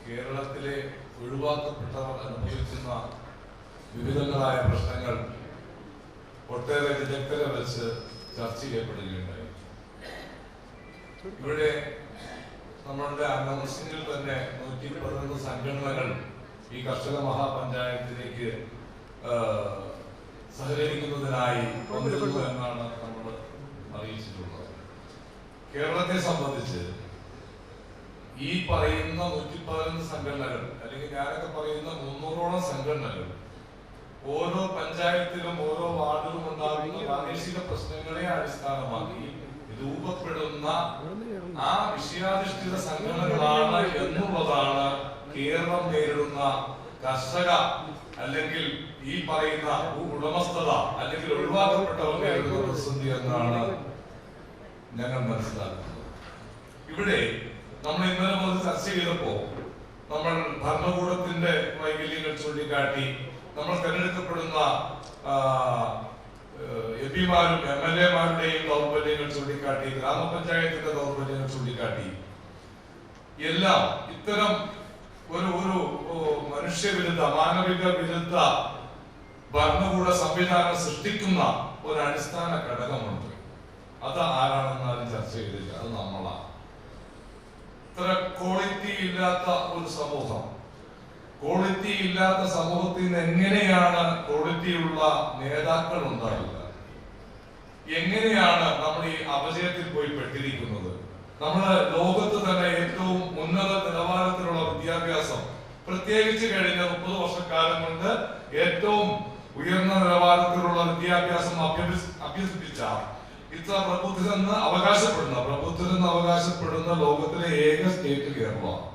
കേരളത്തിലെ ഒഴിവാക്കപ്പെട്ടവർ അനുഭവിക്കുന്ന വിവിധങ്ങളായ പ്രശ്നങ്ങൾ ഒട്ടേറെ വിദഗ്ധരെ വെച്ച് ചർച്ച ചെയ്യപ്പെടുകയുണ്ടായി. ഇവിടെ നമ്മളുടെ അന്നമുസ്ലിമിൽ തന്നെ 111 സംഘടനകൾ ഈ കർഷക മഹാപഞ്ചായത്തിലേക്ക് സഹകരിക്കുന്നതിനായി വന്നിരുന്നു എന്നാണ് നമ്മൾ അറിയിച്ചിട്ടുള്ളത്. കേരളത്തെ സംബന്ധിച്ച് ഈ പറയുന്ന 111 സംഘടനകൾ അല്ലെങ്കിൽ ഞാനൊക്കെ പറയുന്ന 300ഓളം സംഘടനകൾ ഓരോ പഞ്ചായത്തിലും ഓരോ വാർഡിലും ഉണ്ടാകുന്ന പ്രാദേശിക പ്രശ്നങ്ങളെ അടിസ്ഥാനമാക്കി രൂപപ്പെടുന്ന ആ വിഷയാധിഷ്ഠിത സംഘടനകളാണ് എന്നുള്ളതാണ് കേരളം നേരിടുന്ന കർഷക അല്ലെങ്കിൽ ഈ പറയുന്ന ഉടമസ്ഥത അല്ലെങ്കിൽ ഒഴിവാക്കപ്പെട്ടവർ നേരിടുന്ന പ്രതിസന്ധി എന്നാണ് ഞങ്ങൾ മനസ്സിലാക്കുന്നത്. ഇവിടെ നമ്മൾ ഇന്നലെ മുതൽ ചർച്ച ചെയ്തപ്പോ നമ്മൾ ഭരണകൂടത്തിന്റെ വൈകല്യങ്ങൾ ചൂണ്ടിക്കാട്ടി, നമ്മൾ തെരഞ്ഞെടുക്കപ്പെടുന്ന എംപിമാരും MLA-മാരുടെയും ദൗർബല്യങ്ങൾ ചൂണ്ടിക്കാട്ടി, ഗ്രാമപഞ്ചായത്തിന്റെ ദൗർബല്യങ്ങൾ ചൂണ്ടിക്കാട്ടി, എല്ലാം ഇത്തരം ഒരു മനുഷ്യവിരുദ്ധ മാനവിക വിരുദ്ധ ഭരണകൂട സംവിധാനം സൃഷ്ടിക്കുന്ന ഒരു അടിസ്ഥാന ഘടകമുണ്ട്. അത് ആരാണെന്നാലും ചർച്ച ചെയ്തില്ല, അത് നമ്മളാണ്. ഇത്ര ക്വാളിറ്റി ഇല്ലാത്ത ഒരു സമൂഹം, ക്വാളിറ്റി ഇല്ലാത്ത സമൂഹത്തിൽ നിന്ന് എങ്ങനെയാണ് ക്വാളിറ്റിയുള്ള നേതാക്കൾ ഉണ്ടാകുക? എങ്ങനെയാണ് നമ്മൾ ഈ അപജയത്തിൽ പോയി പെട്ടിരിക്കുന്നത്? നമ്മുടെ ലോകത്ത് തന്നെ ഏറ്റവും ഉന്നത നിലവാരത്തിലുള്ള വിദ്യാഭ്യാസം, പ്രത്യേകിച്ച് കഴിഞ്ഞ 30 വർഷക്കാലം കൊണ്ട് ഏറ്റവും ഉയർന്ന നിലവാരത്തിലുള്ള വിദ്യാഭ്യാസം അഭ്യസിപ്പിച്ച ഇത്ര പ്രബുദ്ധരെന്ന് അവകാശപ്പെടുന്ന ലോകത്തിലെ ഏക സ്റ്റേറ്റ് കേരളമാണ്.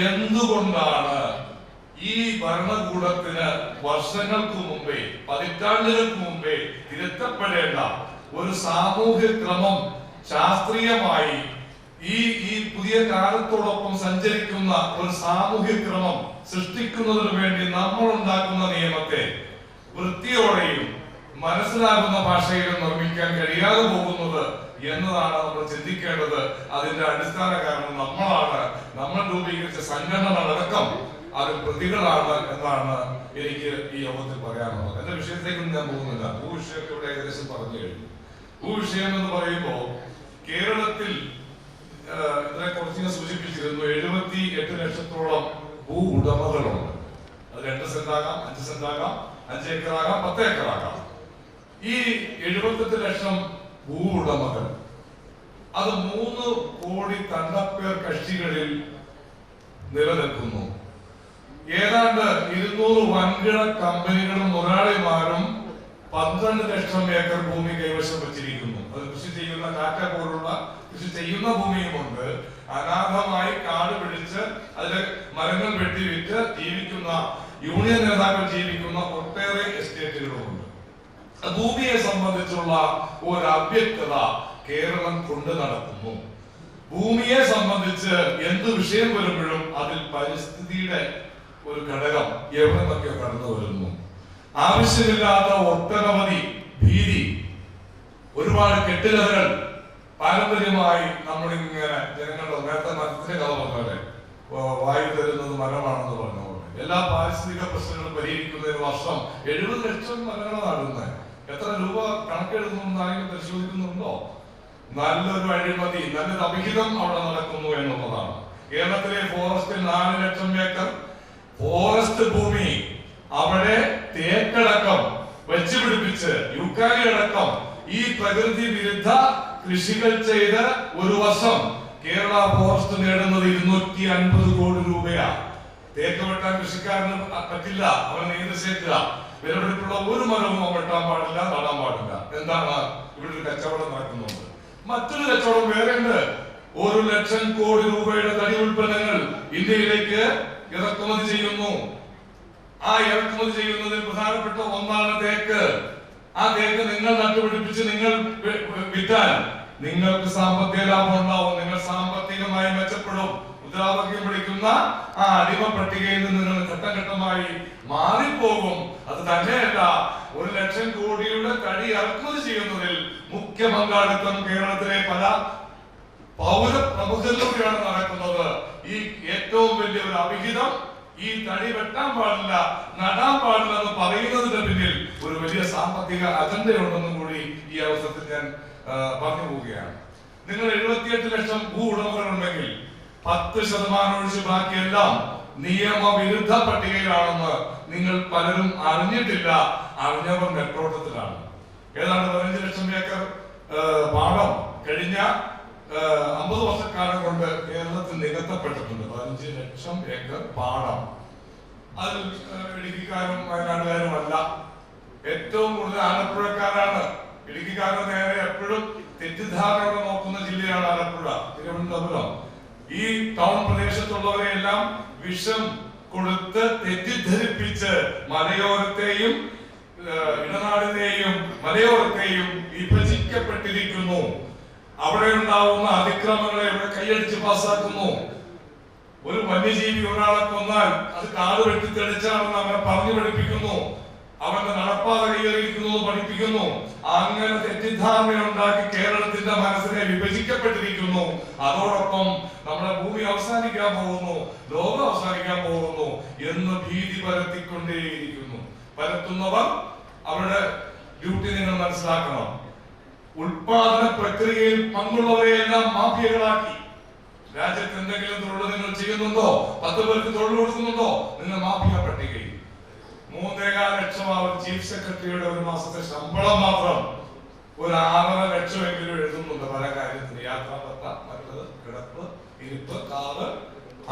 എന്തുകൊണ്ടാണ് ഈ ഭരണകൂടത്തിന് വർഷങ്ങൾക്ക് മുമ്പേ, പതിറ്റാണ്ടുകൾക്ക് മുമ്പേ തിരുത്തപ്പെടേണ്ട ഒരു സാമൂഹ്യ ക്രമം ശാസ്ത്രീയമായി ഈ പുതിയ കാലത്തോടൊപ്പം സഞ്ചരിക്കുന്ന ഒരു സാമൂഹ്യ ക്രമം സൃഷ്ടിക്കുന്നതിന് വേണ്ടി നമ്മൾ ഉണ്ടാക്കുന്ന നിയമത്തെ വൃത്തിയോടെയും മനസ്സിലാകുന്ന ഭാഷയിലും നിർമ്മിക്കാൻ കഴിയാതെ പോകുന്നത് എന്നതാണ് നമ്മൾ ചിന്തിക്കേണ്ടത്. അതിന്റെ അടിസ്ഥാന കാരണം നമ്മളാണ്. നമ്മൾ രൂപീകരിച്ച സംഘടനകളടക്കം അത് പ്രതികളാണ് എന്നാണ് എനിക്ക് ഈ യോഗത്തിൽ പറയാനുള്ളത്. എന്റെ വിഷയത്തേക്കൊന്നും ഞാൻ പോകുന്നില്ല. ഭൂവിഷയമൊക്കെ ഇവിടെ ഏകദേശം പറഞ്ഞു കഴിഞ്ഞു. ഭൂവിഷയം എന്ന് പറയുമ്പോൾ കേരളത്തിൽ ഇതിനെ കുറിച്ച് ഞാൻ സൂചിപ്പിച്ചിരുന്നു, 78 ലക്ഷത്തോളം ഭൂ ഉടമകളുണ്ട്. അത് 2 സെന്റാകാം, 5 സെന്റാകാം, 5 ഏക്കറാകാം, 10 ഏക്കറാകാം. ഈ 78 ലക്ഷം ഭൂ ഉടമകൾ അത് 3 കോടി തണ്ടപ്പേർ കക്ഷികളിൽ നിലനിൽക്കുന്നു. ഏതാണ്ട് 200 വൻകിട കമ്പനികളും മുതലാളിമാരും 12 ലക്ഷം ഏക്കർ ഭൂമി കൈവശം വച്ചിരിക്കുന്നു. അത് കൃഷി ചെയ്യുന്ന കാറ്റ പോലുള്ള കൃഷി ചെയ്യുന്ന ഭൂമിയുമുണ്ട്. അനാഥമായി കാട് പിടിച്ച് അതിലെ മരങ്ങൾ വെട്ടി വിറ്റ് ജീവിക്കുന്ന യൂണിയൻ നേതാക്കൾ ജീവിക്കുന്ന ഒട്ടേറെ എസ്റ്റേറ്റുകളുമുണ്ട്. ഭൂമിയെ സംബന്ധിച്ചുള്ള ഒരു അവ്യക്തത കേരളം കൊണ്ടു നടക്കുന്നു. ഭൂമിയെ സംബന്ധിച്ച് എന്ത് വിഷയം വരുമ്പോഴും അതിൽ പരിസ്ഥിതിയുടെ ഒരു ഘടകം എവിടെ നിന്നൊക്കെ കടന്നു വരുന്നു. ആവശ്യമില്ലാത്ത ഒട്ടനവധി ഭീതി, ഒരുപാട് കെട്ടുകഥകൾ പാരമ്പര്യമായി നമ്മളിങ്ങനെ ജനങ്ങളുടെ നേരത്തെ മരത്തിന്റെ കഥ പറഞ്ഞ വായു തരുന്നത് മരമാണെന്ന് പറഞ്ഞ പോലെ എല്ലാ പാരിസ്ഥിതിക പ്രശ്നങ്ങളും പരിഹരിക്കുന്നതിന് വർഷം 70 ലക്ഷം മരങ്ങൾ നടുന്നത്. എത്ര രൂപ കണക്കെടുക്കുന്നു ആരെങ്കിലും പരിശോധിക്കുന്നുണ്ടോ? നല്ലൊരു അഴിമതി, നല്ലൊരു അഭിഹിതം അവിടെ നടക്കുന്നു എന്നുള്ളതാണ്. കേരളത്തിലെ ഫോറസ്റ്റിൽ 4 ലക്ഷം ഏക്കർ ഫോറസ്റ്റ് ഭൂമി അവിടെ തേക്കടക്കം വെച്ചുപിടിപ്പിച്ച് യൂക്കാലി അടക്കം ഈ പ്രകൃതി വിരുദ്ധ കൃഷികൾ ചെയ്ത് ഒരു വർഷം കേരള ഫോറസ്റ്റ് നേടുന്നത് 250 കോടി രൂപയാണ്. തേക്ക് വെട്ടാൻ കൃഷിക്കാരന് പറ്റില്ല, അവൻ നിയന്ത്രിച്ചേക്കുക. വിലപിടിപ്പുള്ള ഒരു മരവും വെട്ടാൻ പാടില്ല, നടാൻ പാടില്ല. എന്താണ് ഇവിടെ ഒരു കച്ചവടം നടക്കുന്നുണ്ട്. മറ്റൊരു കച്ചവടം വേറെ ഉണ്ട്. 1 ലക്ഷം കോടി രൂപയുടെ തടി ഉൽപ്പന്നങ്ങൾ ഇന്ത്യയിലേക്ക് ഇറക്കുമതി ചെയ്യുന്നു. ആ ഇറക്കുമതി ചെയ്യുന്നതിൽ പ്രധാനപ്പെട്ട ഒന്നാണ് തേക്ക്. ആ തേക്ക് നിങ്ങൾ നട്ടുപിടിപ്പിച്ച് നിങ്ങൾ വിറ്റാൽ നിങ്ങൾക്ക് സാമ്പത്തിക ലാഭം ഉണ്ടാവും, നിങ്ങൾ സാമ്പത്തികമായി മെച്ചപ്പെടും. മുദ്രാവാക്യം വിളിക്കുന്ന ആ അടിമ പട്ടികയിൽ നിന്ന് നിങ്ങൾ ഘട്ടഘട്ടമായി മാറിപ്പോകും. അത് തന്നെയല്ല, 1 ലക്ഷം കോടിയുടെ തടി ഇറക്കുമതി ചെയ്യുന്നതിൽ മുഖ്യ പങ്കാളിത്തം കേരളത്തിലെ പല പൗര പ്രമുഖരിലൂടെയാണ് നടക്കുന്നത്. ഈ ഏറ്റവും വലിയ ഒരു അവിഹിതം ഈ തടി വെട്ടാൻ പാടില്ല, നടാൻ പാടില്ല എന്ന് പറയുന്നതിന് പിന്നിൽ ഒരു വലിയ സാമ്പത്തിക അജണ്ടയുണ്ടെന്നും കൂടി ഈ അവസരത്തിൽ ഞാൻ പറഞ്ഞു പോവുകയാണ്. നിങ്ങൾ 78 ലക്ഷം ഭൂ ഉടമകളുണ്ടെങ്കിൽ 10% ഒഴിച്ച് ബാക്കിയെല്ലാം നിയമവിരുദ്ധ പട്ടികയിലാണെന്ന് നിങ്ങൾ പലരും അറിഞ്ഞിട്ടില്ല. അറിഞ്ഞവർ നെട്ടോട്ടത്തിലാണ്. ഏതാണ്ട് 15 ലക്ഷം ഏക്കർ പാടം കഴിഞ്ഞ 50 വർഷക്കാലം കൊണ്ട് കേരളത്തിൽ നികത്തപ്പെട്ടിട്ടുണ്ട്. 15 ലക്ഷം ഏക്കർ പാടം. അതിൽ ഇടുക്കിക്കാരും വയനാട്ടുകാരും അല്ല, ഏറ്റവും കൂടുതൽ ആലപ്പുഴക്കാരാണ്. ഇടുക്കിക്കാരുടെ നേരെ എപ്പോഴും തെറ്റിദ്ധാരണ നോക്കുന്ന ജില്ലയാണ് ആലപ്പുഴ, തിരുവനന്തപുരം. ഈ ടൗൺ പ്രദേശത്തുള്ളവരെയെല്ലാം വിഷം കൊടുത്ത് തെറ്റിദ്ധരിപ്പിച്ച് മലയോരത്തെയും ഇടനാടിനെയും മലയോരത്തെയും വിഭജിക്കപ്പെട്ടിരിക്കുന്നു. അവിടെ ഉണ്ടാവുന്ന അതിക്രമങ്ങളെ ഇവിടെ കൈയടിച്ച് പാസ്സാക്കുന്നു. ഒരു വന്യജീവി ഒരാളെ കൊന്നാൽ അത് കാട് വെട്ടിത്തെളിച്ചാണെന്ന് അവനെ പറഞ്ഞു പഠിപ്പിക്കുന്നു. അവന്റെ നടപ്പാത കൈയേറിയിരിക്കുന്നു പഠിപ്പിക്കുന്നു. അങ്ങനെ തെറ്റിദ്ധാരണ ഉണ്ടാക്കി കേരളത്തിന്റെ മനസ്സിനെ വിഭജിക്കപ്പെട്ടിരിക്കുന്നു. അതോടൊപ്പം നമ്മുടെ ഭൂമി അവസാനിക്കാൻ പോകുന്നു, ലോകം അവസാനിക്കാൻ പോകുന്നു എന്ന് ഭീതി പരത്തിക്കൊണ്ടേയിരിക്കുന്നു. പരത്തുന്നവർ അവരുടെ ഡ്യൂട്ടി നിങ്ങൾ മനസ്സിലാക്കണം. ഉൽപാദന പ്രക്രിയയിൽ പങ്കുള്ളവരെയെല്ലാം മാഫിയകളാക്കി. രാജ്യത്ത് എന്തെങ്കിലും തൊഴിൽ നിങ്ങൾ ചെയ്യുന്നുണ്ടോ, 10 പേർക്ക് തൊഴിൽ കൊടുക്കുന്നുണ്ടോ, നിങ്ങൾ മാഫിയ പട്ടികയിൽ. 3.25 ലക്ഷം അവർ ചീഫ് സെക്രട്ടറിയുടെ ഒരു മാസത്തെ ശമ്പളം മാത്രം. ഒരു 6.5 ലക്ഷമെങ്കിലും എഴുതുന്നുണ്ട് പല കാര്യത്തിന്. യാത്രാഭത്ത, മറ്റത് കിടപ്പ്, ഇരിപ്പ്, കാറ്.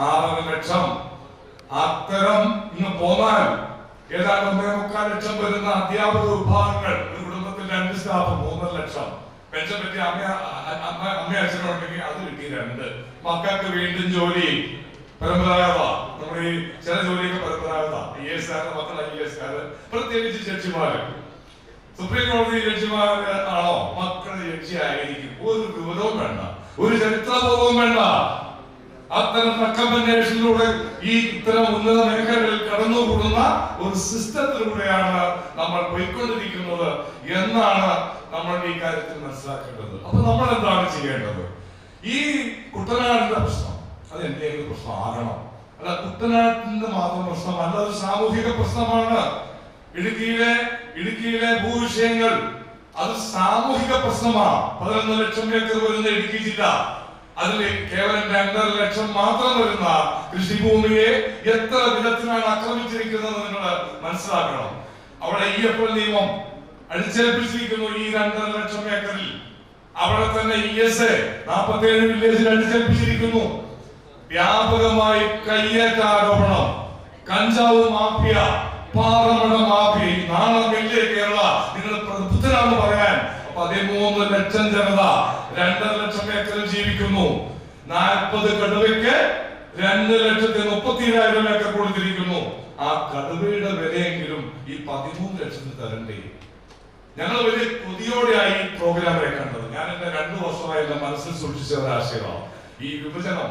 6.5 ലക്ഷം. അത്തരം ഇന്ന് പോന്നാൽ ഏതാണ്ട് 1.25 ലക്ഷം വരുന്ന അധ്യാപക വിഭാഗങ്ങൾ. ഒരു കുടുംബത്തിൽ 2 സ്റ്റാഫ് 3.5 ലക്ഷം. പെൻഷൻ പറ്റിയ അമ്മ അച്ഛനുണ്ടെങ്കിൽ അത് കിട്ടി 2. മക്കൾക്ക് വീണ്ടും ജോലി പരമ്പരാഗത. നമ്മുടെ ഈ ചില ജോലിയൊക്കെ പരമ്പരാഗത. IAS മക്കൾ IAS, പ്രത്യേകിച്ച് ജഡ്ജിമാര്. സുപ്രീം കോടതി ജഡ്ജിമാര് ആണോ മക്കൾ ജഡ്ജി ആയിരിക്കും. ഒരു വിവരവും വേണ്ട, ഒരു ചരിത്രബോധവും വേണ്ട. അത്തരം റെക്കമെൻഡേഷനിലൂടെ ഈ ഇത്തരം ഉന്നത മേഖലകളിൽ കടന്നുകൂടുന്ന ഒരു സിസ്റ്റത്തിലൂടെയാണ് നമ്മൾ പോയിക്കൊണ്ടിരിക്കുന്നത് എന്നാണ് നമ്മൾ ഈ കാര്യത്തിൽ മനസ്സിലാക്കേണ്ടത്. അപ്പൊ നമ്മൾ എന്താണ് ചെയ്യേണ്ടത്? ഈ കുട്ടനാടിന്റെ പ്രശ്നം അത് എന്തെങ്കിലും പ്രശ്നമാകണം. അല്ല, കുട്ടനാട്ടിന്റെ മാത്രം പ്രശ്നമല്ല, ഒരു സാമൂഹിക പ്രശ്നമാണ്. ഇടുക്കിയിലെ ഭൂവിഷയങ്ങൾ അത് സാമൂഹിക പ്രശ്നമാണ്. 11 ലക്ഷം ഏക്കർ വരുന്ന ഇടുക്കി ജില്ല, അതിൽ കേവലം 2.5 ലക്ഷം മാത്രം വരുന്ന കൃഷിഭൂമിയെ എത്ര വിധത്തിലാണ് ആക്രമിച്ചിരിക്കുന്നത് നിങ്ങൾ മനസ്സിലാക്കണം. അവിടെ EFL നിയമം അടിച്ചേൽപ്പിച്ചിരിക്കുന്നു ഈ 2.5 ലക്ഷം ഏക്കറിൽ. അവിടെ തന്നെ ESA 47 വില്ലേജിൽ അടിച്ചേൽപ്പിച്ചിരിക്കുന്നു. വ്യാപകമായി കയ്യേറ്റ ആരോപണം, കഞ്ചാവ് മാഫിയ, പാറമട മാഫിയ. നാളെ കേരള നിങ്ങൾ പ്രബുദ്ധരാണെന്ന് പറയാൻ 13 ലക്ഷം ജനത 2.5 ലക്ഷം ഏക്കറിൽ ജീവിക്കുന്നു. 40 കടുവയ്ക്ക് 2,37,000 ഏക്കർ കൊടുത്തിരിക്കുന്നു. ആ കടുവയുടെ വിലയെങ്കിലും ഈ 13 ലക്ഷത്തിന് തരണ്ടേ? ഞങ്ങൾ വലിയ കൊതിയോടെയായി ഈ പ്രോഗ്രാമിനെ കണ്ടത്. ഞാൻ എന്റെ 2 വർഷമായി എന്റെ മനസ്സിൽ സൂക്ഷിച്ച ഒരാശയമാണ് ഈ വിഭജനം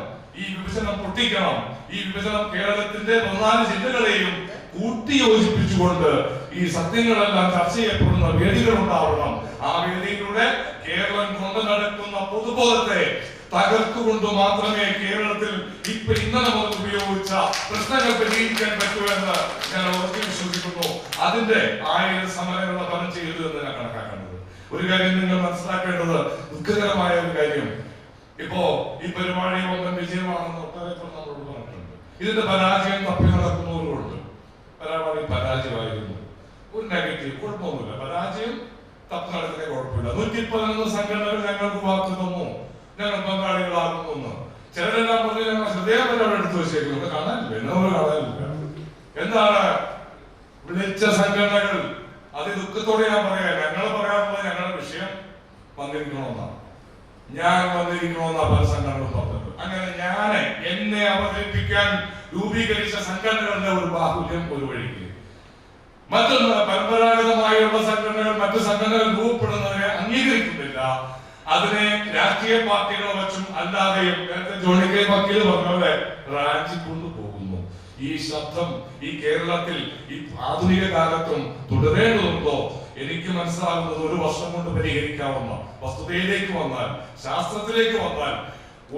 പൊട്ടിക്കണം. ഈ വിഭജനം കേരളത്തിന്റെ 14 ജില്ലകളെയും കൂട്ടിയോജിപ്പിച്ചുകൊണ്ട് ഈ സത്യങ്ങളെല്ലാം ചർച്ച ചെയ്യപ്പെടുന്ന വേദികൾ ഉണ്ടാവണം. ആ വേദിയിലൂടെ കേരളം കൊണ്ടു നടക്കുന്ന പൊതുബോധത്തെ തകർത്തുകൊണ്ട് മാത്രമേ കേരളത്തിൽ ഇന്നലെ മുതൽ ഉപയോഗിച്ച പ്രശ്നങ്ങൾ പരിഹരിക്കാൻ പറ്റൂ എന്ന് ഞാൻ ഉറച്ചു വിശ്വസിക്കുന്നു. അതിന്റെ 1000 സമരങ്ങളുടെ ഫലം ചെയ്തു എന്ന് ഞാൻ കണക്കാക്കേണ്ടത്. ഒരു കാര്യം നിങ്ങൾ മനസ്സിലാക്കേണ്ടത്, ദുഃഖകരമായ ഒരു കാര്യം, ഇപ്പോ ഈ പരിപാടി ഒന്നും വിജയമാണെന്ന് ഒട്ടേറെ നമ്മളോട് പറഞ്ഞിട്ടുണ്ട്. ഇതിന്റെ പരാജയം തപ്പി നടക്കുന്നവരുണ്ട്. പരിപാടി പരാജയമായിരുന്നു, ഒരു നെഗറ്റീവ്, കുഴപ്പമൊന്നുമില്ല. പരാജയം തപ്പി നടക്കുന്ന കുഴപ്പമില്ല. 111 സംഘടനകൾ ഞങ്ങൾക്ക് വാക്ക് തന്നു, ഞങ്ങൾ പങ്കാളികളാകുന്നു. ചിലരെല്ലാം പറഞ്ഞ് ഞങ്ങൾ ഹൃദയപരം എടുത്തു വെച്ചേക്കുന്നു. കാണാനില്ല, എന്നോട് കാണാനില്ല. എന്താണ് വിളിച്ച സംഘടനകൾ? ദുഃഖത്തോടെ ഞാൻ പറയാം, ഞങ്ങൾ പറയാറുള്ളത് ഞങ്ങളുടെ വിഷയം വന്നിരിക്കണമെന്നാണ്, ഞാൻ വന്നിരിക്കണമെന്നാണ് പല സംഘടനകളും പറഞ്ഞത്. അങ്ങനെ എന്നെ അവതരിപ്പിക്കാൻ രൂപീകരിച്ച സംഘടനകളുടെ ഒരു ബാഹുല്യം ഒരു വഴിക്ക്. മറ്റൊന്ന്, പരമ്പരാഗതമായുള്ള സംഘടനകൾ മറ്റു സംഘടനകൾ രൂപപ്പെടുന്നതിനെ അംഗീകരിക്കുന്നില്ല. അതിനെ രാഷ്ട്രീയ പാർട്ടികളെ വച്ചും അല്ലാതെയും നേരത്തെ ജോണി കെ വക്കീൽ പറഞ്ഞ പോലെ റാഞ്ചി കൊണ്ടുപോകുന്നു. ഈ ശബ്ദം ഈ കേരളത്തിൽ ഈ ആധുനിക കാലത്തും തുടരേണ്ടതുണ്ടോ? എനിക്ക് മനസ്സിലാകുന്നത് 1 വർഷം കൊണ്ട് പരിഹരിക്കാവുന്ന വസ്തുതയിലേക്ക് വന്നാൽ, ശാസ്ത്രത്തിലേക്ക് വന്നാൽ,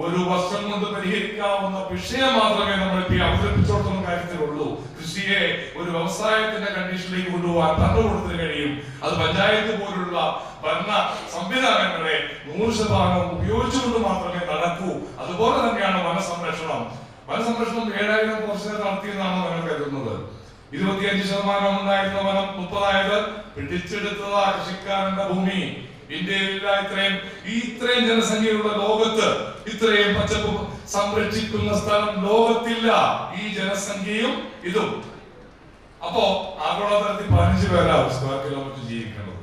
ഒരു വർഷം കൊണ്ട് പരിഹരിക്കാവുന്ന വിഷയം മാത്രമേ നമ്മൾ അവതരിപ്പിച്ചോടത്തോളം കാര്യത്തിലുള്ളൂ. കൃഷിയെ ഒരു വ്യവസായത്തിന്റെ കണ്ടീഷനിലേക്ക് കൊണ്ടുപോകാൻ ഭരണകൂടത്തിന് കഴിയും. അത് പഞ്ചായത്ത് പോലുള്ള ഭരണ സംവിധാനങ്ങളെ 100% ഉപയോഗിച്ചുകൊണ്ട് മാത്രമേ നടക്കൂ. അതുപോലെ തന്നെയാണ് വനസംരക്ഷണം. 7000 വർഷം നടത്തിയെന്നാണ് നമ്മൾ കരുതുന്നത്. 25% ഉണ്ടായിരുന്ന വനം 30 പിടിച്ചെടുത്തതാ കൃഷിക്കാരന്റെ ഭൂമി. ഇന്ത്യയിലില്ല ഇത്രയും ജനസംഖ്യയുള്ള ലോകത്ത് ഇത്രയും പച്ചപ്പ് സംരക്ഷിക്കുന്ന സ്ഥലം ലോകത്തില്ല. ഈ ജനസംഖ്യയും ഇതും. അപ്പോ ആഗോളതലത്തിൽ 15 പേരാണ് സ്ക്വയർ കിലോമീറ്റർ ജീവിക്കുന്നത്.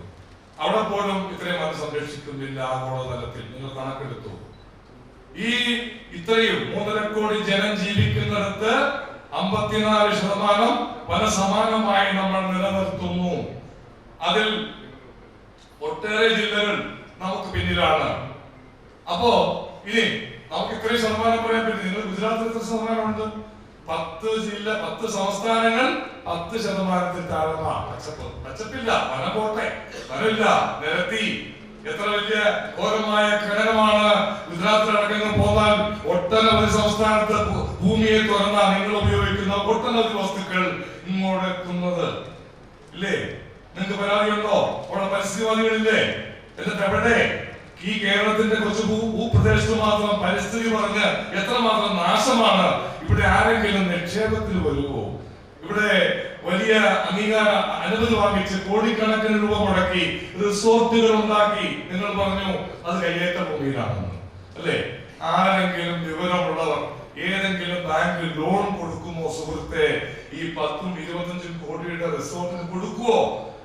അവിടെ പോലും ഇത്രയും വനം സംരക്ഷിക്കുന്നില്ല. ആഗോളതലത്തിൽ നിങ്ങൾ കണക്കെടുത്തു. ഈ ഇത്രയും 3.5 കോടി ജനം ജീവിക്കുന്നിടത്ത് 54% വനസമാനമായി നമ്മൾ നിലനിർത്തുന്നു. അതിൽ ഒട്ടേറെ ജില്ലകൾ നമുക്ക് പിന്നിലാണ്. അപ്പോ ഇനി നമുക്ക് ഇത്രയും ശതമാനം പറയാൻ പറ്റും. നിങ്ങൾ ഗുജറാത്തിൽ എത്ര ശതമാനമുണ്ട്? 10 സംസ്ഥാനങ്ങൾ 10% താഴ്ന്ന പച്ചപ്പില്ല. വനം പോട്ടെ, വനമില്ല, നിരത്തി. എത്ര വലിയ ഘോരമായ ഖനനമാണ് ഗുജറാത്തിലടക്കം പോകാൻ. ഒട്ടനവധി സംസ്ഥാനത്ത് ഭൂമിയെ തുറന്ന നിങ്ങൾ ഉപയോഗിക്കുന്ന ഒട്ടനവധി വസ്തുക്കൾ ഇങ്ങോട്ട് എത്തുന്നത് ഇല്ലേ? നിങ്ങൾക്ക് പരാതിയുണ്ടോ? അവിടെ പരിസ്ഥിതിവാദികളില്ലേ? എന്നിട്ട് എവിടെ ഈ കേരളത്തിന്റെ കുറച്ച് ഭൂപ്രദേശത്ത് മാത്രം പരിസ്ഥിതി പറഞ്ഞ് എത്രമാത്രം നാശമാണ്? ഇവിടെ ആരെങ്കിലും നിക്ഷേപത്തിൽ വരുമോ? ഇവിടെ വലിയ അംഗീകാര അനുമതി വാങ്ങിച്ച് കോടിക്കണക്കിന് രൂപ മുടക്കി റിസോർട്ടുകൾ ഉണ്ടാക്കി. നിങ്ങൾ പറഞ്ഞു അത് കയ്യേറ്റ ഭൂമിയിലാണെന്ന് അല്ലേ? ആരെങ്കിലും വിവരമുള്ളവർ ഏതെങ്കിലും ബാങ്ക് ലോൺ കൊടുക്കുമോ? സുഹൃത്തെ, ഈ 10 25 കോടിയുടെ റിസോർട്ടിന് കൊടുക്കുവോ?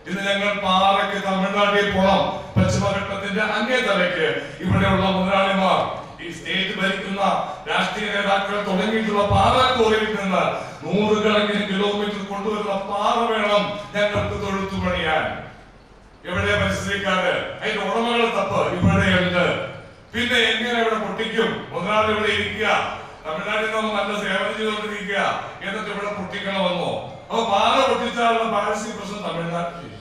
ഇന്ന് ഞങ്ങൾ പാറയ്ക്ക് തമിഴ്നാട്ടിൽ പോണം. പശ്ചിമഘട്ടത്തിന്റെ അങ്ങേ തലയ്ക്ക് ഇവിടെയുള്ള മുതലാളിമാർ, ഈ സ്റ്റേറ്റ് ഭരിക്കുന്ന രാഷ്ട്രീയ നേതാക്കൾ തുടങ്ങിയിട്ടുള്ള പാറക്കോറിൽ നിന്ന് 100 കണക്കിന് കിലോമീറ്റർ കൊണ്ടുവരുന്ന പാറ വേണം ഞങ്ങൾക്ക് തൊഴുത്തു പണിയാൻ. എവിടെ പരിസ്ഥിതിക്കാര്? അതിന്റെ ഉടമകൾ തപ്പ് ഇവിടെയുണ്ട്. പിന്നെ എങ്ങനെ ഇവിടെ പൊട്ടിക്കും? മുതലാളി ഇവിടെ ഇരിക്കുക, തമിഴ്നാട്ടിൽ നിന്ന് നല്ല സേവനം ചെയ്തുകൊണ്ടിരിക്കുക, എന്നിട്ട് ഇവിടെ പൊട്ടിക്കണമെന്നോ? അപ്പൊ പാറ പൊട്ടിച്ചാലുള്ള പാരിസ്ഥിതിക പ്രശ്നം തമിഴ്നാട്ടിലില്ല.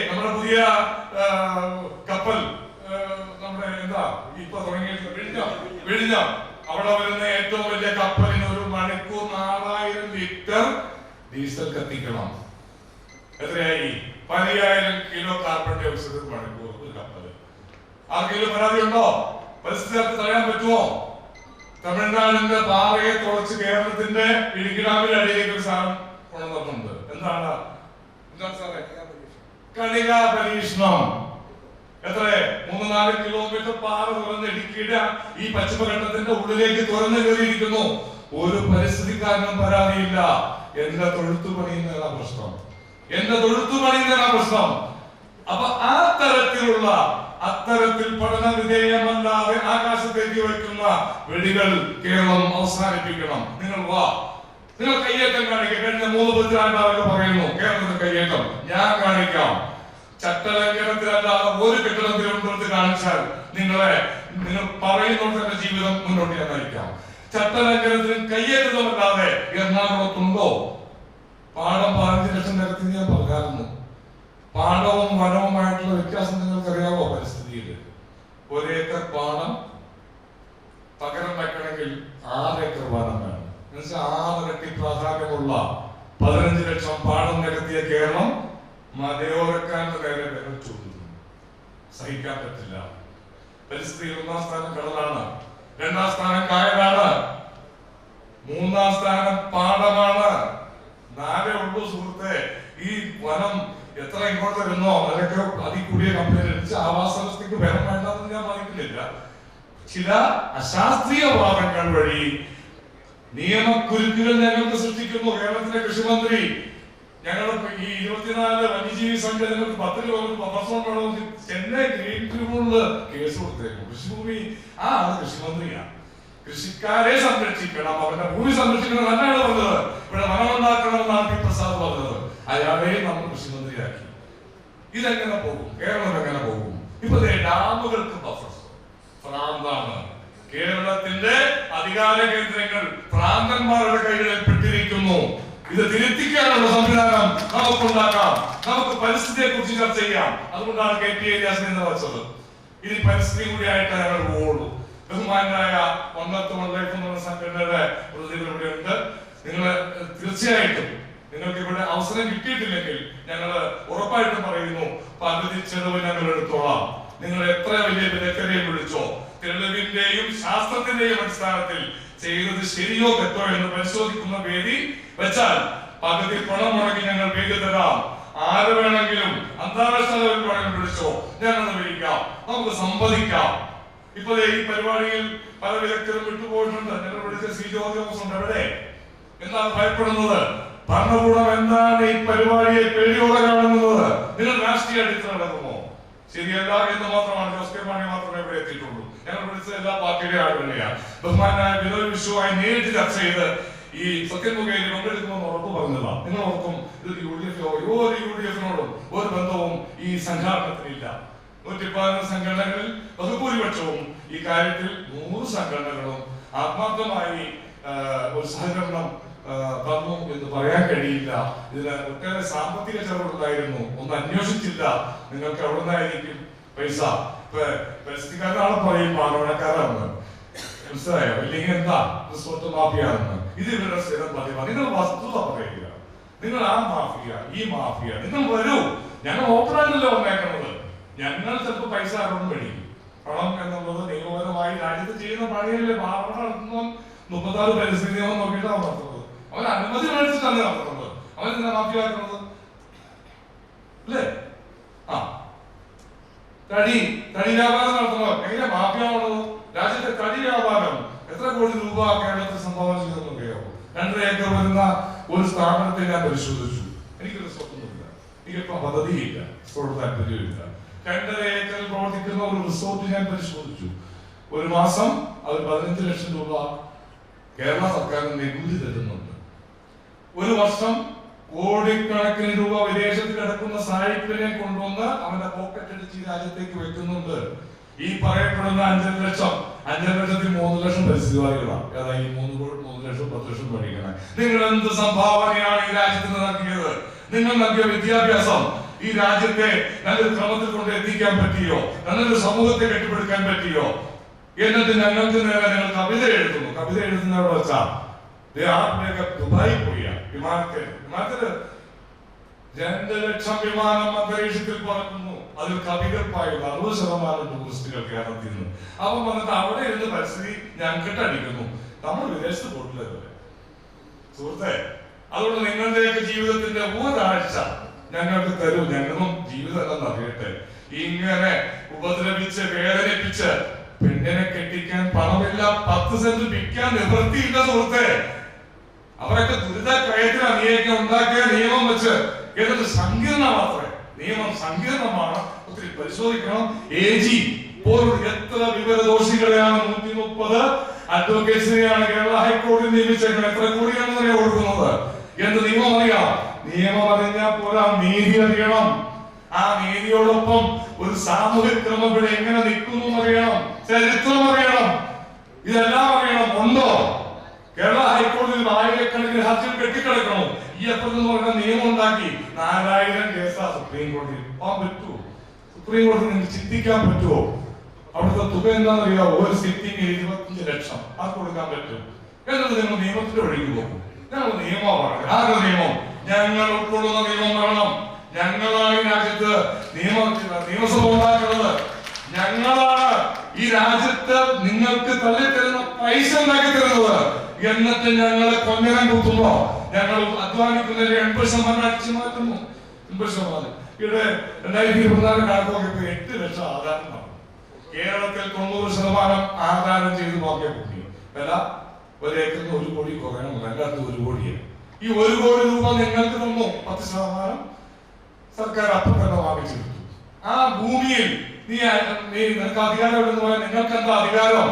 നമ്മുടെ പുതിയ കപ്പൽ നമ്മുടെ എന്താ ഇപ്പൊ തുടങ്ങിയിട്ട് വിഴിഞ്ഞം അവിടെ വരുന്ന ഏറ്റവും വലിയ കപ്പലിന് ഒരു മണിക്കൂർ 4000 ലിറ്റർ ഡീസൽ കത്തിക്കണം. എത്രയായി? 10,000 കിലോ കാർബൺ ഡൈ ഓക്സൈഡ് മണിക്കൂർ ഒരു കപ്പല്. ആർക്കെങ്കിലും പരാതി ഉണ്ടോ? പരിസ്ഥിതി തടയാൻ പറ്റുമോ? തമിഴ്നാടിന്റെ പാറയെ തുളച്ച് കേരളത്തിന്റെ ഇടുക്കി ഡാമിന്റെ അടിയിലേക്ക് ഒരു സാധനം കൊണ്ടുവന്നിട്ടുണ്ട്. എന്താണ് സാറേ? കണിക പരീക്ഷണം. എത്ര 3-4 കിലോമീറ്റർ പാറ തുറന്ന് ഇടുക്കിയുടെ ഈ പശ്ചിമഘട്ടത്തിന്റെ ഉള്ളിലേക്ക് തുറന്നു കയറിയിരിക്കുന്നു. ഒരു പരിസ്ഥിതിക്കാരനും പരാതിയില്ല. എന്റെ തൊഴുത്തു പണിയുന്നതാണ് പ്രശ്നം. എന്റെ തൊഴുത്തു പണിയുന്നതാണ് പ്രശ്നം. അപ്പൊ ആ തരത്തിലുള്ള അത്തരത്തിൽ പഠന വിധേയമല്ലാതെ ആകാശത്തേക്ക് വയ്ക്കുന്ന വെടികൾ കേരളം അവസാനിപ്പിക്കണം. നിങ്ങൾ വാ, നിങ്ങൾ കയ്യേറ്റം കാണിക്കുക. കഴിഞ്ഞ 3 പതിറ്റാണ്ടാവൊക്കെ പറയുന്നു കേരളത്തിൽ കയ്യേറ്റം. ഞാൻ കാണിക്കാം. ചട്ടലംഘനത്തിലല്ലാതെ ഒരു കെട്ടിടം തിരുവനന്തപുരത്ത് കാണിച്ചാൽ നിങ്ങൾ പറയുന്നോണ്ട് ജീവിതം മുന്നോട്ട് ഞാൻ നയിക്കാം. ചട്ടലംഘനത്തിനും കയ്യേറ്റമല്ലാതെ എറണാകുളത്തുണ്ടോ? പാടം 15 ലക്ഷം നിരത്തി ഞാൻ പറഞ്ഞായിരുന്നു. പാടവും വനവുമായിട്ടുള്ള വ്യത്യാസം നിങ്ങൾക്കറിയാവോ? പരിസ്ഥിതിയിൽ 1 ഏക്കർ പാടം പകരം വെക്കണമെങ്കിൽ 6 ഏക്കർ വനം വേണം. 6 ഇരട്ടി പ്രാധാന്യമുള്ള 15 ലക്ഷം പാടം നികത്തിയ കേരളം മലയോരക്കാരുടെ നേരെ വിരൽ ചൂണ്ടുന്നു. സഹിക്കാൻ പറ്റില്ല. പരിസ്ഥിതിയിൽ 1-ാം സ്ഥാനം കടലാണ്, 2-ാം സ്ഥാനം കായലാണ്, 3-ാം സ്ഥാനം പാടമാണ്. 4 ഉള്ളൂ സുഹൃത്തെ. ഈ വനം എത്ര ഇങ്ങോട്ട് വരുന്നോ അതൊക്കെ അതികൂടിയ കമ്പനി അടിച്ച് ആവാസ വ്യവസ്ഥയ്ക്ക് വേണം വേണ്ടെന്ന് ഞാൻ പറയുന്നില്ല. ചില അശാസ്ത്രീയ വാദങ്ങൾ വഴി നിയമക്കുരുക്കുകൾ ഞങ്ങൾക്ക് സൃഷ്ടിക്കുന്നു. കേരളത്തിലെ കൃഷിമന്ത്രി ഞങ്ങളുടെ ഈ 24 വന്യജീവി സങ്കേതങ്ങൾക്ക് 10 കിലോമീറ്റർ ബഫർ വേണമെന്ന് ചെന്നൈ ഗ്രീൻ ട്രിബ്യൂണലില് കേസ് കൊടുത്തേക്കും. കൃഷിഭൂമി അത് കൃഷിമന്ത്രിയാണ്. കൃഷിക്കാരെ സംരക്ഷിക്കണം, അവരുടെ ഭൂമി സംരക്ഷിക്കണം തന്നെയാണ് പറഞ്ഞത്. ഇവിടെ വനമുണ്ടാക്കണമെന്നാണ് പി പ്രസാദ് പറഞ്ഞത്. അയാളെയും നമ്മൾ കൃഷിമന്ത്രിയാക്കി. ഇതെങ്ങനെ പോകും? കേരളം എങ്ങനെ പോകും? ഇപ്പൊ ഡാമുകൾക്ക് ബഫർ ഭ്രാന്താണ്. കേരളത്തിന്റെ അധികാര കേന്ദ്രങ്ങൾ ഭ്രാന്തന്മാരുടെ കൈകളിൽ പെട്ടിരിക്കുന്നു. ഇത് തിരുത്തിക്കാനുള്ള സംവിധാനം നമുക്കുണ്ടാക്കാം. നമുക്ക് പരിസ്ഥിതിയെ കുറിച്ച് ചർച്ച ചെയ്യാം. അതുകൊണ്ടാണ് KP ഏരിയാസ് എന്ന് വെച്ചത്. ഇനി പരിസ്ഥിതി കൂടിയായിട്ട് ഞങ്ങൾ പോകുള്ളൂ. ബഹുമാനായ വണ്ണത്ത് വൺലൈഫ് എന്നുള്ള സംഘടനയുടെ പ്രതിനിധികൾ ഇവിടെയുണ്ട്. നിങ്ങൾ തീർച്ചയായിട്ടും നിങ്ങൾക്ക് ഇവിടെ അവസരം കിട്ടിയിട്ടില്ലെങ്കിൽ ഞങ്ങൾ ഉറപ്പായിട്ടും പറയുന്നു, പകുതി ചെലവ് ഞങ്ങൾ എടുത്തോളാം. നിങ്ങൾ എത്ര വലിയ വിദഗ്ധരെയും വിളിച്ചോ, തെളിവിന്റെയും ശാസ്ത്രത്തിന്റെയും അടിസ്ഥാനത്തിൽ ചെയ്തത് ശരിയോ തെറ്റോ എന്ന് പരിശോധിക്കുന്ന വേദി വെച്ചാൽ പകുതി പണം മുടക്കി ഞങ്ങൾ വേദി തരാം. ആര് വേണമെങ്കിലും അന്താരാഷ്ട്ര ലെവലിൽ വേണമെങ്കിലും വിളിച്ചോ, ഞങ്ങൾ വിളിക്കാം, നമുക്ക് സംവദിക്കാം. ഇപ്പൊ ഈ പരിപാടിയിൽ പല വിദഗ്ധരും വിട്ടുപോയിട്ടുണ്ട്. ഞങ്ങൾ വിളിച്ച സി ജോർജ് ഉണ്ട്. എവിടെ? എന്താണ് ഭയപ്പെടുന്നത്? ഭരണകൂടം എന്താണ് ഈ പരിപാടിയെ പേടിയോടെ കാണുന്നത്? നിങ്ങൾ രാഷ്ട്രീയ അടിത്തറ നടക്കുമോ? ശരിയല്ല എന്ന് മാത്രമാണ്. ജോസ് കെ മാണി മാത്രമേ ഇവിടെ എത്തിയിട്ടുള്ളൂ. ഞങ്ങൾ വിളിച്ച എല്ലാ പാർട്ടിയുടെ ആളുകളെയാണ്. ബഹുമാനായ ബിനോയ് വിശ്വമായി നേരിട്ട് ചർച്ച ചെയ്ത് ഈ സത്യമുഖയിൽ പങ്കെടുക്കുമെന്ന് ഉറപ്പ് പറഞ്ഞതാണ്. നിങ്ങൾ ഓർക്കും, ഇത് യുഡിഎഫിനോടും ഒരു ബന്ധവും ഈ സംഘാടനത്തിനില്ല. 114 സംഘടനകളിൽ ബഹുഭൂരിപക്ഷവും ഈ കാര്യത്തിൽ 100 സംഘടനകളും ആത്മാർത്ഥമായി ഒരു സഹകരണം തന്നു എന്ന് പറയാൻ കഴിയില്ല. ഇതിന് ഒട്ടേറെ സാമ്പത്തിക ചെലവുണ്ടായിരുന്നു. ഒന്നും അന്വേഷിച്ചില്ല. നിങ്ങൾക്ക് എവിടെ നിന്നായിരിക്കും പൈസ? ഇപ്പൊ പരിസ്ഥിതിക്കാരാണ് പറയും മാനവനക്കാരാണെന്ന്, മനസ്സിലായോ? ഇല്ലെങ്കിൽ എന്താ റിസോർട്ട് മാഫിയാണെന്ന്. ഇത് ഇവരുടെ സ്ഥിരം പതിവാണ്. നിങ്ങൾ വസ്തുത പറയുക. നിങ്ങൾ ആ മാഫിയ, ഈ മാഫിയ, നിങ്ങൾ വരൂ. ഞങ്ങൾ ഓപ്പണായിട്ടല്ലോ വന്നേക്കുന്നത്. ഞങ്ങൾ ചിലപ്പോൾ പൈസ ആരോടും മേടിക്കും. പണം എന്നുള്ളത് നിയമപരമായി രാജ്യത്ത് ചെയ്യുന്ന പണിയല്ലേ. മാറണം നടത്തുമ്പോൾ 34 പരിസ്ഥിതി നിയമം നോക്കിയിട്ടാണ് നടത്തുന്നത്. അവൻ അനുമതി മേടിച്ചിട്ടാണ് നടത്തുന്നത്. അവൻ എന്താ മാഫിയാക്കുന്നത്? അല്ലേ? ആ തടി വ്യാപാരം നടത്തുന്നവർ എങ്ങനെ മാഫിയാവുന്നത്? രാജ്യത്തെ തടി വ്യാപാരം എത്ര കോടി രൂപ കേരളത്തിൽ സംഭാവന ചെയ്തെന്ന് അറിയാമോ? 2.5 ഏക്കർ വരുന്ന ഒരു സ്ഥാപനത്തെ ഞാൻ പരിശോധിച്ചു. എനിക്കൊരു സ്വപ്നമില്ല, എനിക്കിപ്പോ പദ്ധതിയില്ല, താല്പര്യമില്ല. 2.5 ഏക്കറിൽ പ്രവർത്തിക്കുന്ന ഒരു റിസോർട്ട് ഞാൻ പരിശോധിച്ചു. ഒരു മാസം അത് 15 ലക്ഷം രൂപ കേരള സർക്കാരിന് നികുതി തരുന്നുണ്ട്. ഒരു വർഷം കോടിക്കണക്കിന് രൂപ വിദേശത്ത് കിടക്കുന്ന സായിപ്പിനെ കൊണ്ടുവന്ന് അവന്റെ പോക്കറ്റ് അടിച്ച് രാജ്യത്തേക്ക് വെക്കുന്നുണ്ട്. ഈ പറയപ്പെടുന്ന 5 ലക്ഷത്തിൽ 3 ലക്ഷം പരിസ്ഥിതിവാദികളാണ്. ഏതായി 3 ലക്ഷം 10 ലക്ഷം മേടിക്കണേ. നിങ്ങൾ എന്ത് സംഭാവനയാണ് ഈ രാജ്യത്തിന് നൽകിയത്? നിങ്ങൾ നൽകിയ വിദ്യാഭ്യാസം ഈ രാജ്യത്തെ നല്ലൊരു ക്രമത്തിൽ കൊണ്ട് എത്തിക്കാൻ പറ്റിയോ? നല്ലൊരു സമൂഹത്തെ കെട്ടിപ്പടുക്കാൻ പറ്റിയോ? എന്നിട്ട് ഞങ്ങൾക്ക് നേരെ നിങ്ങൾ കവിത എഴുതുന്നു. കവിത എഴുതുന്നവിടെ വെച്ചാ ദുബായി പോയ വിമാനത്തിൽ 2 ലക്ഷം വിമാനം അന്തരീക്ഷത്തിൽ പറക്കുന്നു. അതിൽ കവികൾപ്പായുള്ള 60% ടൂറിസ്റ്റുകൾ കേരളത്തിൽ നിന്ന്. അവൻ വന്നിട്ട് അവിടെ ഇരുന്ന് പരിസ്ഥിതി ഞങ്ങൾക്ക് അടിക്കുന്നു. നമ്മൾ വിദേശത്ത് പോയിട്ടില്ല സുഹൃത്തെ. അതുകൊണ്ട് നിങ്ങളുടെയൊക്കെ ജീവിതത്തിന്റെ ഒരാഴ്ച ഞങ്ങൾക്ക് തരൂ. ഞങ്ങളും ജീവിതം എല്ലാം അറിയട്ടെ. ഇങ്ങനെ ഉപദ്രവിച്ച് വേദനിപ്പിച്ച് പെണ്ണിനെ കെട്ടിക്കാൻ പണമില്ല, 10 സെന്റ് വിൽക്കാൻ നിവൃത്തിയില്ല സുഹൃത്തെ. അവരൊക്കെ ദുരിത കയറ്റിൽ നീയൊക്കെ ഉണ്ടാക്കിയ നിയമം വെച്ച് എന്നിട്ട് സങ്കീർണമാത്രേ. നിയമം സങ്കീർണമാണ്, ഒത്തിരി പരിശോധിക്കണം. AG പോലുള്ള എത്ര വിവരദോഷികളെയാണ് 130 അഡ്വക്കേറ്റ്സിനെയാണ് കേരള ഹൈക്കോടതി നിയമിച്ചേക്കുന്നത്. എത്ര കോടിയാണ് കൊടുക്കുന്നത് എന്ന് നിയമം അറിയാം. നിയമം അറിഞ്ഞാൽ പോരാ, നീതി അറിയണം. ആ നീതിയോടൊപ്പം ഒരു സാമൂഹിക ക്രമം ഇവിടെ എങ്ങനെ നിൽക്കുന്നു അറിയണം, ചരിത്രം അറിയണം, ഇതെല്ലാം അറിയണം. ഉണ്ടോ? കേരള ഹൈക്കോടതിയിൽ 1000കണക്കിന് ഹർജികൾ കെട്ടിക്കിടക്കണോ? ഈ അപ്പുറത്ത് പറഞ്ഞ നിയമം ഉണ്ടാക്കി 4000 കേസാ സുപ്രീം കോടതിയിൽ. പോകാൻ പറ്റുമോ? സുപ്രീം കോടതി നിങ്ങൾക്ക് ചിന്തിക്കാൻ പറ്റുമോ? അവിടുത്തെ തുക എന്താണെന്ന് അറിയാമോ? ഒരു സിറ്റിംഗ് 25 ലക്ഷം അത് കൊടുക്കാൻ പറ്റും. എന്നിട്ട് നിങ്ങൾ നിയമത്തിന്റെ വഴിക്ക് പോകും. ഞങ്ങൾ നിയമമാണ്. ആരുടെ നിയമം? ഞങ്ങൾ ഉൾക്കൊള്ളുന്ന നിയമം വേണം. ഞങ്ങളാണ് ഈ രാജ്യത്ത് നിയമസഭ ഉണ്ടാക്കുന്നത്. ഞങ്ങളാണ് ഈ രാജ്യത്ത് നിങ്ങൾക്ക് തള്ളിത്തരുന്ന പൈസ ഉണ്ടാക്കി തരുന്നത്. എന്നിട്ട് ഞങ്ങളെ കൊഞ്ഞനം കുത്തുമ്പോ ഞങ്ങൾ അധ്വാനിക്കുന്നതിൽ 80% അടിച്ചു മാറ്റുന്നു. 80%. ഇവിടെ 2024 കണക്കൊക്കെ 8 ലക്ഷം ആധാരമാണ്. കേരളത്തിൽ 90% ആധാരം ചെയ്ത് നോക്കിയ കുട്ടി വില 1 ഏക്കറിന് 1 കോടി കുറയണം. എല്ലാവർക്കും 1 കോടിയാണ്. ഈ 1 കോടി രൂപ നിങ്ങൾക്ക് തന്നു. 10% സർക്കാർ അപ്പം തന്നെ വാങ്ങിച്ചെടുത്തു. ആ ഭൂമിയിൽ നിനക്ക് അധികാരം എന്ന് പറയാൻ നിങ്ങൾക്ക് എന്താ അധികാരം?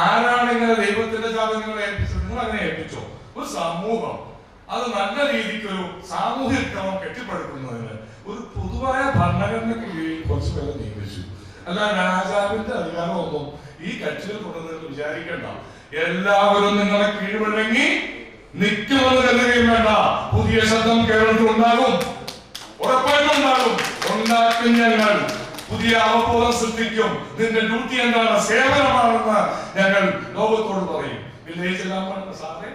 ആരാണ് ഇങ്ങനെ ദൈവത്തിന്റെ ജാതി നിങ്ങളെ ഏൽപ്പിച്ചത്? നിങ്ങൾ അങ്ങനെ ഏൽപ്പിച്ചോ? ഒരു സമൂഹം അത് നല്ല രീതിക്ക് ഒരു സാമൂഹിക ക്രമം കെട്ടിപ്പടുക്കുന്നതിന് ഒരു പൊതുവായ ഭരണഘടനയ്ക്ക് കീഴിൽ കുറച്ച് പേരെ നിയമിച്ചു. അല്ല രാജാവിന്റെ അധികാരമൊന്നും ഈ കക്ഷികൾ കൊണ്ടുവന്ന് വിചാരിക്കണ്ട. എല്ലാവരും നിങ്ങളെ കീഴ്വഴങ്ങി നിൽക്കുമെന്ന് കരുതുകയും വേണ്ട. പുതിയ ശബ്ദം കേരളത്തിൽ ഉണ്ടാകും, ഉറപ്പായിട്ടും ഉണ്ടാകും. ഉണ്ടാക്കും ഞങ്ങൾ. പുതിയ അവബോധം സൃഷ്ടിക്കും. നിന്റെ ഡ്യൂട്ടി എന്താണ്? സേവനമാണെന്ന് ഞങ്ങൾ ലോകത്തോട് പറയും. വില്ലേജെല്ലാം പറഞ്ഞ സാറേ,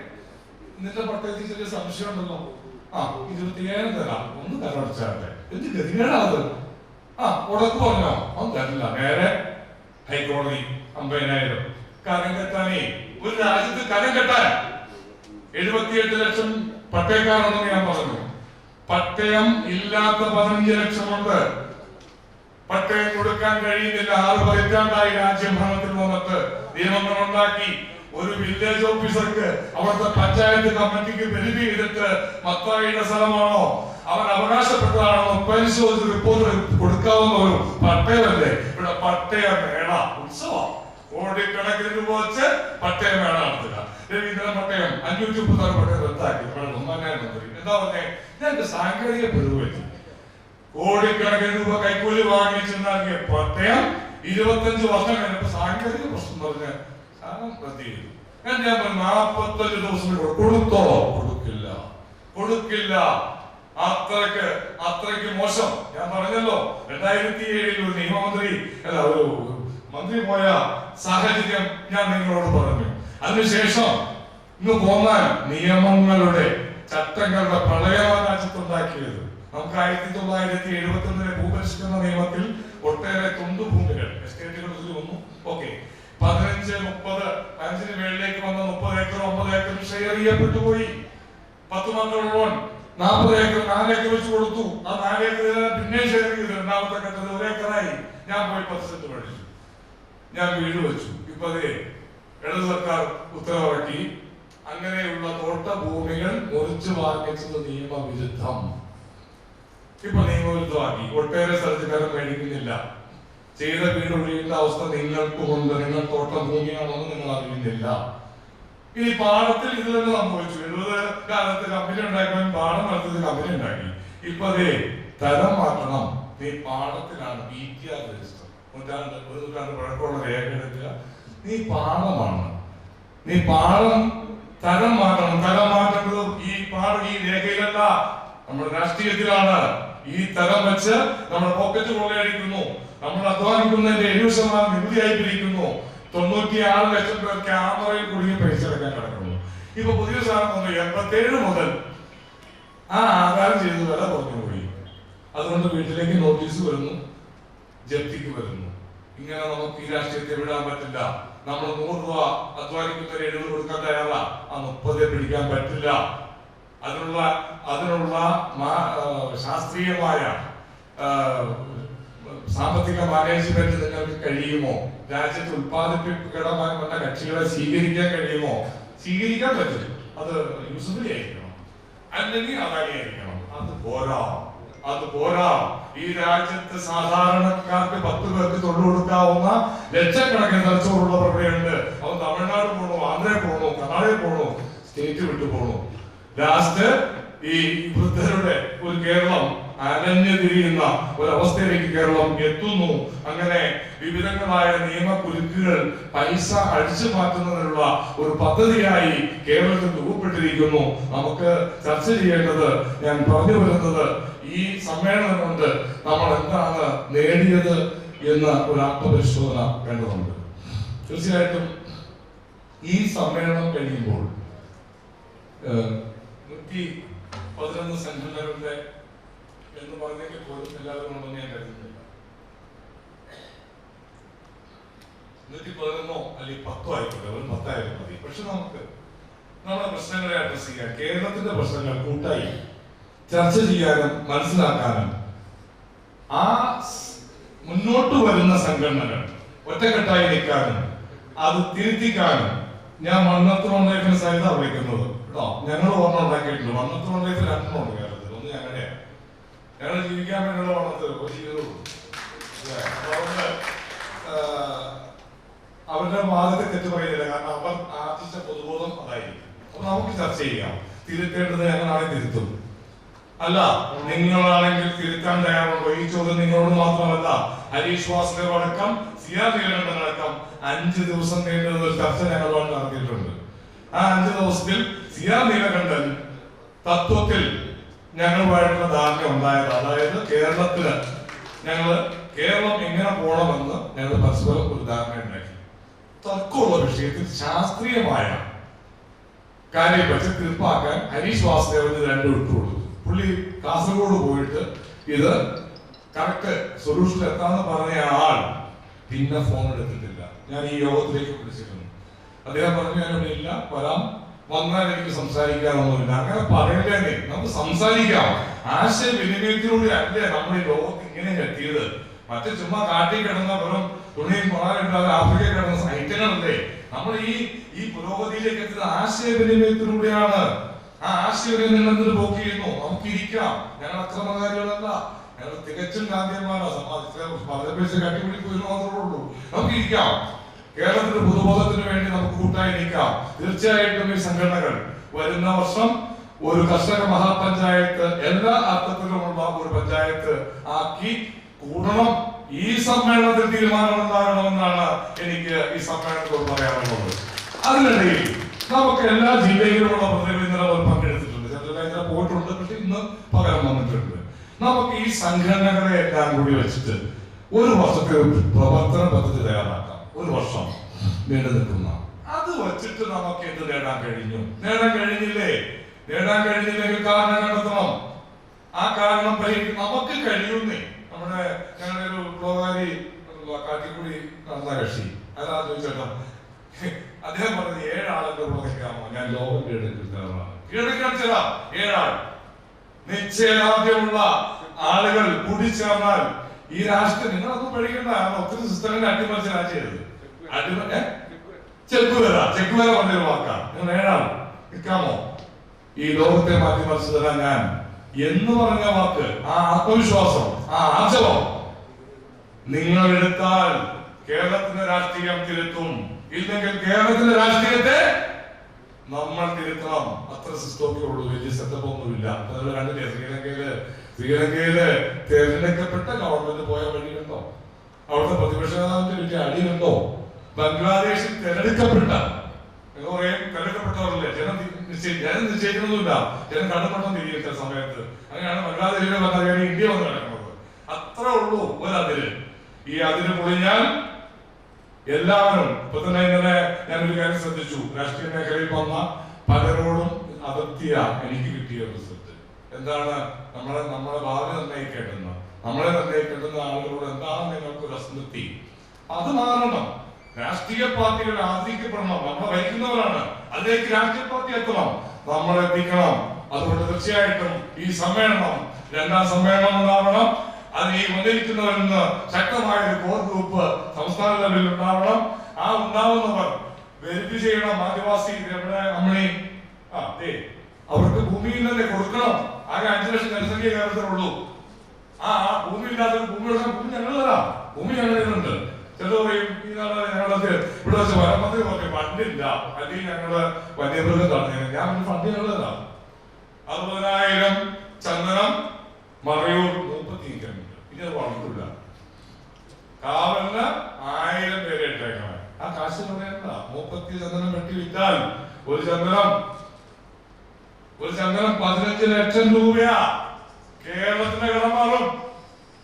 നിന്റെ പട്ടയത്തിൽ ചെറിയ സംശയം ഉണ്ടല്ലോ, 27 തരാം, ഒന്ന് കരടച്ചാട്ടെ. എന്ത് ഗതികേടാത്? ഉടക്ക് പറഞ്ഞോ? അവൻ തരില്ല. നേരെ ഹൈക്കോടതി 50,000. കരം കെട്ടാനേ, ഒരു രാജ്യത്ത് കരം കെട്ടാൻ 78 ലക്ഷം പട്ടയക്കാരുണ്ടെന്ന് ഞാൻ പറഞ്ഞു. പട്ടയം ഇല്ലാത്ത 15 ലക്ഷമുണ്ട്. പട്ടയം കൊടുക്കാൻ കഴിയുന്നില്ല. 6 പതിറ്റാണ്ടായി രാജ്യം ഭരണത്തിൽ വന്നിട്ട് നിയമങ്ങൾ ഉണ്ടാക്കി. ഒരു വില്ലേജ് ഓഫീസർക്ക് അവിടുത്തെ പഞ്ചായത്ത് കമ്മിറ്റിക്ക് വെരിഫൈ ചെയ്തിട്ട് മത്തായിയുടെ സ്ഥലമാണോ അവൻ അവകാശപ്പെട്ടതാണോ പരിശോധിച്ച് റിപ്പോർട്ട് കൊടുക്കാവുന്ന ഒരു പട്ടയമല്ലേ. ഇവിടെ പട്ടയം വേണ ഉത്സവം. കോടിക്കണക്കിന് രൂപ വെച്ച് പട്ടയം വേണ നടത്തുക. രവീന്ദ്രൻ പട്ടയം 530 പട്ടയം റദ്ദാക്കി. മന്ത്രി എന്താ പറഞ്ഞേ? ഞങ്ങൾക്ക് സാങ്കേതിക പിഴവ് പറ്റി. കോടിക്കണക്കിന് രൂപ കൈക്കൂലി വാങ്ങിച്ചു നൽകിയ പട്ടയം 25 വർഷം കഴിഞ്ഞപ്പോ സാങ്കേതിക പ്രശ്നം പറഞ്ഞ് റദ്ദ് ചെയ്തു. ഞാൻ പറഞ്ഞു 45 ദിവസം കൊടുത്തോളോ? കൊടുക്കില്ല. അത്രയ്ക്ക് മോശം. ഞാൻ പറഞ്ഞല്ലോ 2007 ഒരു നിയമമന്ത്രി ഒരു മന്ത്രി പോയ സാഹചര്യം ഞാൻ നിങ്ങളോട് പറഞ്ഞു. അതിനുശേഷം ഇന്ന് പോകാൻ നിയമങ്ങളുടെ ചട്ടങ്ങളുടെ പ്രളയമാണ് രാജ്യത്തുണ്ടാക്കിയത്. നമുക്ക് 1971 ഭൂപരിഷ്കരണ നിയമത്തിൽ ഒട്ടേറെ തുണ്ടുഭൂമികൾ എസ്റ്റേറ്റുകൾ വന്നു. ഓക്കെ, 15-30 മേളിലേക്ക് വന്ന 30 ഏക്കർ 50 ഏക്കർ ഷെയർ ചെയ്യപ്പെട്ടു പോയി. 10 മക്കളുള്ളവൻ 40 ഏക്കർ 4 ഏക്കർ വെച്ച് കൊടുത്തു. ആ 4 ഏക്കർ പിന്നെ ഷെയർ ചെയ്തു. രണ്ടാമത്തെ ഘട്ടത്തിൽ 1 ഏക്കറായി. ഞാൻ പോയി 10 സെന്റ് മേടിച്ചു. ഞാൻ വീട് വെച്ചു. ഇപ്പൊ അതേ ഇടത് സർക്കാർ ഉത്തരവിറക്കി. അങ്ങനെയുള്ള തോട്ട ഭൂമികൾ മുറിച്ചു വാങ്ങിച്ചത് നിയമവിരുദ്ധം. ഇപ്പൊ നിയമവിരുദ്ധമാക്കി. ഒട്ടേറെ സ്ഥലത്ത് കരം മേടിക്കുന്നില്ല. ചെയ്ത വീട് ഒഴിയുന്ന അവസ്ഥ നിങ്ങൾക്കുമുണ്ട്. നിങ്ങൾ തോട്ടം ഭൂമിയാണെന്ന് നിങ്ങൾ അറിയുന്നില്ല. ഇനി പാടത്തിൽ ഇത് തന്നെ സംഭവിച്ചു. 70 കാലത്ത് കമ്പനി ഉണ്ടാക്കുവാൻ പാടം നടത്തിയത് കമ്പനി ഉണ്ടാക്കി. ഇപ്പൊ അതേ തരം മാറ്റണം. നീ പാടത്തിലാണ് BTR രജിസ്റ്റർ. ഒരു നൂറ്റാണ്ട് പഴക്കമുള്ള രേഖ എടുക്കുക. നീ പാടമാണ്. നീ പാടം തരം മാറ്റണം. തരം മാറ്റേണ്ടത് ഈ രേഖയിലല്ല, നമ്മുടെ രാഷ്ട്രീയത്തിലാണ്. ഈ തരം വെച്ച് നമ്മുടെ പോക്കറ്റ് കൊള്ളയടിക്കുന്നു. നമ്മൾ അധ്വാനിക്കുന്നതിന്റെ 70% നികുതിയായി പിരിക്കുന്നു. 96 ലക്ഷം പേർ ക്യാമറയിൽ കുടുങ്ങി പൈസ അടക്കാൻ കിടക്കുന്നു. ഇപ്പൊ പുതിയ സാധനം വന്നു. 87 മുതൽ ആധാരം ചെയ്ത് വില കുറഞ്ഞു പോയി. അതുകൊണ്ട് വീട്ടിലേക്ക് നോട്ടീസ് വരുന്നു, ജപ്തിക്ക് വരുന്നു. ഇങ്ങനെ നമുക്ക് ഈ രാഷ്ട്രീയത്തെ വിടാൻ പറ്റില്ല. നമ്മൾ 100 രൂപ അധ്വാനിക്കുന്ന 70 കൊടുക്കാൻ തയ്യാറാ, 30 പിടിക്കാൻ പറ്റില്ല. അതിനുള്ള ശാസ്ത്രീയമായ സാമ്പത്തിക മാനേജ്മെന്റ് നിങ്ങൾക്ക് കഴിയുമോ? രാജ്യത്ത് ഉത്പാദിപ്പിക്കണമെന്ന കക്ഷികളെ സ്വീകരിക്കാൻ കഴിയുമോ? സ്വീകരിക്കാൻ പറ്റും. അത് യൂസഫലി ആയിരിക്കണം, അല്ലെങ്കിൽ അദാനിയായിരിക്കണം. അത് പോരാ. ഈ രാജ്യത്ത് സാധാരണക്കാർക്ക് 10 പേർക്ക് തൊഴിൽ കൊടുക്കാവുന്ന ലക്ഷക്കണക്കിന് തലച്ചോറുള്ളവരുണ്ട്. അവൻ തമിഴ്നാട് പോകണോ, ആന്ധ്രയിൽ പോകണോ, കർണാടകയിൽ പോകണോ, സ്റ്റേറ്റ് വിട്ടു പോകണോ? ലാസ്റ്റ് ഈ വൃദ്ധരുടെ ഒരു കേരളം അലഞ്ഞു തിരിയുന്ന ഒരവസ്ഥയിലേക്ക് കേരളം എത്തുന്നു. അങ്ങനെ വിവിധങ്ങളായ നിയമക്കുരുക്കുകൾ പൈസ അടിച്ചു മാറ്റുന്നതിനുള്ള ഒരു പദ്ധതിയായി കേരളത്തിൽ രൂപപ്പെട്ടിരിക്കുന്നു. നമുക്ക് ചർച്ച ചെയ്യേണ്ടത്, ഞാൻ പറഞ്ഞു വരുന്നത്, ഈ സമ്മേളനം കൊണ്ട് നമ്മൾ എന്താണ് നേടിയത് എന്ന ഒരു ആത്മപരിശോധന വേണ്ടതുണ്ട്. തീർച്ചയായിട്ടും ഈ സമ്മേളനം കഴിയുമ്പോൾ 111 സംഘടനകളുടെ എന്ന് പറഞ്ഞെങ്കിൽ പോലും എല്ലാവരും ഉണ്ടെന്ന് ഞാൻ കരുതുന്നില്ല. 111 അല്ലെങ്കിൽ 10 ആയിക്കോട്ടെ, ഒരു 10 ആയാലും മതി. പക്ഷെ നമുക്ക് നമ്മുടെ പ്രശ്നങ്ങളെ അഡ്രസ് ചെയ്യാൻ, കേരളത്തിന്റെ പ്രശ്നങ്ങൾ കൂട്ടായി ചർച്ച ചെയ്യാനും മനസ്സിലാക്കാനും മുന്നോട്ട് വരുന്ന സംഘടനകൾ ഒറ്റക്കെട്ടായി നിൽക്കാനും അത് തിരുത്തിക്കാനും ഞാൻ മണ്ണത്തുകൊണ്ടേക്കിന് സഹിത വിളിക്കുന്നത് കേട്ടോ. ഞങ്ങൾ ഓർമ്മ ഉണ്ടാക്കിയിട്ടുണ്ട്. മണ്ണത്തുകൊണ്ടേക്ക് 2 ഉണ്ട് കേരളത്തിൽ. ഒന്ന് ഞങ്ങളുടെയാണ്. ഞങ്ങൾ ജീവിക്കാൻ വേണ്ടിയുള്ള വണ്ണത്തിൽ അവരുടെ വാദത്തെ തെറ്റ് പറയുന്നില്ല. കാരണം അവർ ആർജിച്ച പൊതുബോധം അതായിരിക്കും. അപ്പൊ നമുക്ക് ചർച്ച ചെയ്യാം. തിരുത്തേണ്ടത് ഞങ്ങളാണ് തിരുത്തും. അല്ല, നിങ്ങളാണെങ്കിൽ തിരുത്താൻ തയ്യാറുണ്ടോ? ഈ ചോദ്യം നിങ്ങളോട് മാത്രമല്ല, ഹരീഷ് വാസുദേവ് അടക്കം CR നീലകണ്ഠൻ അടക്കം 5 ദിവസം നീണ്ട ഒരു ചർച്ച ഞങ്ങളുമായിട്ട് നടത്തിയിട്ടുണ്ട്. ആ 5 ദിവസത്തിൽ CR നീലകണ്ഠൻ തത്വത്തിൽ ഞങ്ങളുമായിട്ടുള്ള ധാരണ ഉണ്ടായത്, അതായത് കേരളം എങ്ങനെ പോകണമെന്ന് ഞങ്ങൾ പരസ്പരം ഒരു ധാരണ ഉണ്ടാക്കി. തർക്കമുള്ള വിഷയത്തിൽ ശാസ്ത്രീയമായ കാര്യം വെച്ച് തീർപ്പാക്കാൻ ഹരീഷ് വാസുദേവന് 2 വിട്ടുകൊടുത്തു. പുള്ളി കാസർഗോഡ് പോയിട്ട് ഇത് കറക്റ്റ് സൊല്യൂഷൻ എത്താന്ന് പറഞ്ഞ ആൾ പിന്നെ ഫോൺ എടുത്തിട്ടില്ല. ഞാൻ ഈ യോഗത്തിലേക്ക് വിളിച്ചിരുന്നു. അദ്ദേഹം പറഞ്ഞു ഞാൻ ഇവിടെ ഇല്ല, വന്നാൽ എനിക്ക് സംസാരിക്കാനൊന്നുമില്ല. അങ്ങനെ പറയണ്ടേ, നമുക്ക് സംസാരിക്കാം. ആശയവിനിമയത്തിലൂടെ അല്ലേ നമ്മൾ ഈ ലോകത്ത് ഇങ്ങനെ എത്തിയത്. മറ്റേ ചുമ്മാ കാട്ടി കിടന്ന വെറും തുണിയും കൊളാറുണ്ടാകുന്ന ആഫ്രിക്കയിൽ കിടന്ന ഐറ്റങ്ങളല്ലേ. നമ്മൾ ഈ പുരോഗതിയിലേക്ക് എത്തിയത് ആശയവിനിമയത്തിലൂടെയാണ്. ആ ആശയവിനിമയത്തിൽ പോക്ക് ചെയ്യുന്നു. നമുക്ക് ഇരിക്കാം. ഞങ്ങൾ അക്രമകാരികളല്ല, ഞങ്ങൾ തികച്ചും ഗാന്ധിയന്മാരാ. സമാജത്തിലെ കട്ടിപ്പിടിക്കുക മാത്രമേ ഉള്ളൂ. നമുക്ക് ഇരിക്കാം. കേരളത്തിന്റെ പൊതുബോധത്തിന് വേണ്ടി നമുക്ക് കൂട്ടായി നിൽക്കാം. തീർച്ചയായിട്ടും ഈ സംഘടനകൾ വരുന്ന വർഷം ഒരു കർഷക മഹാപഞ്ചായത്ത് എല്ലാ അർത്ഥത്തിലുമുള്ള ഒരു പഞ്ചായത്ത് ആക്കി കൂടണം. ഈ സമ്മേളനത്തിൽ തീരുമാനമുണ്ടാകണമെന്നാണ് എനിക്ക് ഈ സമ്മേളനത്തോട് പറയാനുള്ളത്. അതിനിടയിൽ നമുക്ക് എല്ലാ ജില്ലയിലുമുള്ള പ്രതിനിധികൾ പങ്കെടുത്തിട്ടുണ്ട്. ചില പോയിട്ടുണ്ട്, പക്ഷെ ഇന്ന് പകരം വന്നിട്ടുണ്ട്. നമുക്ക് ഈ സംഘടനകളെ എല്ലാം കൂടി വെച്ചിട്ട് ഒരു വർഷത്തെ പ്രവർത്തന പദ്ധതി തയ്യാറാക്കാം. ഒരു വർഷം നീണ്ടു നിൽക്കുന്ന അത് വെച്ചിട്ട് നമുക്ക് എന്ത് നേടാൻ കഴിഞ്ഞു? നേടാൻ കഴിഞ്ഞില്ലെങ്കിൽ കാരണം കണ്ടെത്തണം. ആ കാരണം പരിഹരിക്കും. നമുക്ക് കഴിയുന്നേ. ഞങ്ങളുടെ ഒരു പ്രോകാരി കാട്ടിക്കൂടി നടന്ന കക്ഷി അതാ ചോദിച്ചേട്ടാ, അദ്ദേഹം പറഞ്ഞത് 7 ആളുകളുടെ കൂടെ നിൽക്കാമോ? ഞാൻ ലോകം കീഴടക്കാൻ ചില 7 ആൾ നിശ്ചയദാർഢ്യമുള്ള ആളുകൾ കൂടിച്ചേർന്നാൽ ഈ രാഷ്ട്രം നിങ്ങളൊന്നും പഠിക്കണ്ട. ഒത്തിരി സിസ്റ്ററിന്റെ അട്ടിമറിച്ച രാജ്യം ചെക്കുവര പറഞ്ഞൊരു വാക്കാണ്. നിങ്ങൾ 7 ആൾ നിൽക്കാമോ? ഈ ലോകത്തെ മാറ്റിമറിച്ചു തരാൻ ഞാൻ എന്ന് പറഞ്ഞ വാക്ക്, ആ ആത്മവിശ്വാസം, ആ ആർജവം നിങ്ങൾ എടുത്താൽ കേരളത്തിന്റെ രാഷ്ട്രീയം തിരുത്തും. ഇല്ലെങ്കിൽ കേരളത്തിന്റെ രാഷ്ട്രീയത്തെ നമ്മൾ തിരുത്തണം. അത്ര സിസ്റ്റമൊക്കെ ഉള്ളൂ. വലിയ സെറ്റപ്പ് ഒന്നുമില്ല. നിങ്ങൾ കണ്ടില്ലേ ശ്രീലങ്കയില് തിരഞ്ഞെടുക്കപ്പെട്ട ഗവൺമെന്റ് പോയ വഴിയുണ്ടോ? അവിടുത്തെ പ്രതിപക്ഷ നേതാവിന്റെ വലിയ അടിയുണ്ടോ? ബംഗ്ലാദേശിൽ തിരഞ്ഞെടുക്കപ്പെട്ട തിരഞ്ഞെടുക്കപ്പെട്ടവരല്ലേ ജനം നിശ്ചയിക്കുന്നതുമില്ല. ജനം കണ്ടുപെട്ടെന്ന് തിരിയും ചില സമയത്ത്. അങ്ങനെയാണ് ബംഗ്ലാദേശിലെ ഭരണാധികാരി ഇന്ത്യ വന്ന് കിടക്കുന്നത്. അത്ര ഉള്ളൂ ഒരതിര്. ഈ അതിര് പൊളിഞ്ഞാൽ എല്ലാവരും ഇപ്പൊ തന്നെ ഇങ്ങനെ ഞാനൊരു കാര്യം ശ്രദ്ധിച്ചു. രാഷ്ട്രീയ മേഖലയിൽ വന്ന പലരോടും അതിർത്തിയ എനിക്ക് കിട്ടിയ റിസൾട്ട് എന്താണ്? നമ്മളെ ഭാവി നിർണ്ണയിക്കേണ്ടുന്ന ആളുകളോട് എന്താണ് നിങ്ങൾക്ക് ഒരു അസംതൃപ്തി? അത് മാറണം. രാഷ്ട്രീയ പാർട്ടികൾ ആദരിക്കപ്പെടണം. നമ്മളെ ഭരിക്കുന്നവരാണ്. അതിലേക്ക് രാഷ്ട്രീയ പാർട്ടി എത്തണം, നമ്മൾ എത്തിക്കണം. അതുകൊണ്ട് തീർച്ചയായിട്ടും ഈ സമ്മേളനം 2ാം സമ്മേളനം ഉണ്ടാവണം. അത് ഈ വന്നിരിക്കുന്നവരിൽ നിന്ന് ശക്തമായ ഒരു കോർ ഗ്രൂപ്പ് സംസ്ഥാന ലെവലിൽ ഉണ്ടാവണം. ആ ഉണ്ടാവുന്നവർ വെരിഫൈ ചെയ്യണം. ആദിവാസി അമ്മണി അവർക്ക് ഭൂമിയിൽ തന്നെ കൊടുക്കണം. ആകെ 5 ലക്ഷം ജനസംഖ്യ കേരളത്തിലുള്ളൂ. ആ ഭൂമി ഇല്ലാത്തവർ ഭൂമി കൊടുക്കാൻ ഭൂമി ഞങ്ങൾ തരാം. ഭൂമി ഞങ്ങളുണ്ട്. ചില പറയും ഈ നാളെ ഞങ്ങളത് ഇവിടെ വെച്ച് വരമന്ത്രി പറഞ്ഞു ഫണ്ടില്ല, അല്ലെങ്കിൽ ഞങ്ങള് വന്യമൃഗം തടഞ്ഞു. ഞാൻ ഫണ്ട് ഞങ്ങൾ തരാം. 60,000 ചന്ദനം മറയൂർ 35 ഇനി അത് വളർത്തില്ല. കാവലിന് 1000 പേരെ ഇട്ടേക്കണം. ആ കാശ് പറയണ്ട. 30 ചന്ദനം വെട്ടി വിറ്റാൽ ഒരു ചന്ദനം 15 ലക്ഷം രൂപയാ. കേരളത്തിന്റെ കടം മാറും.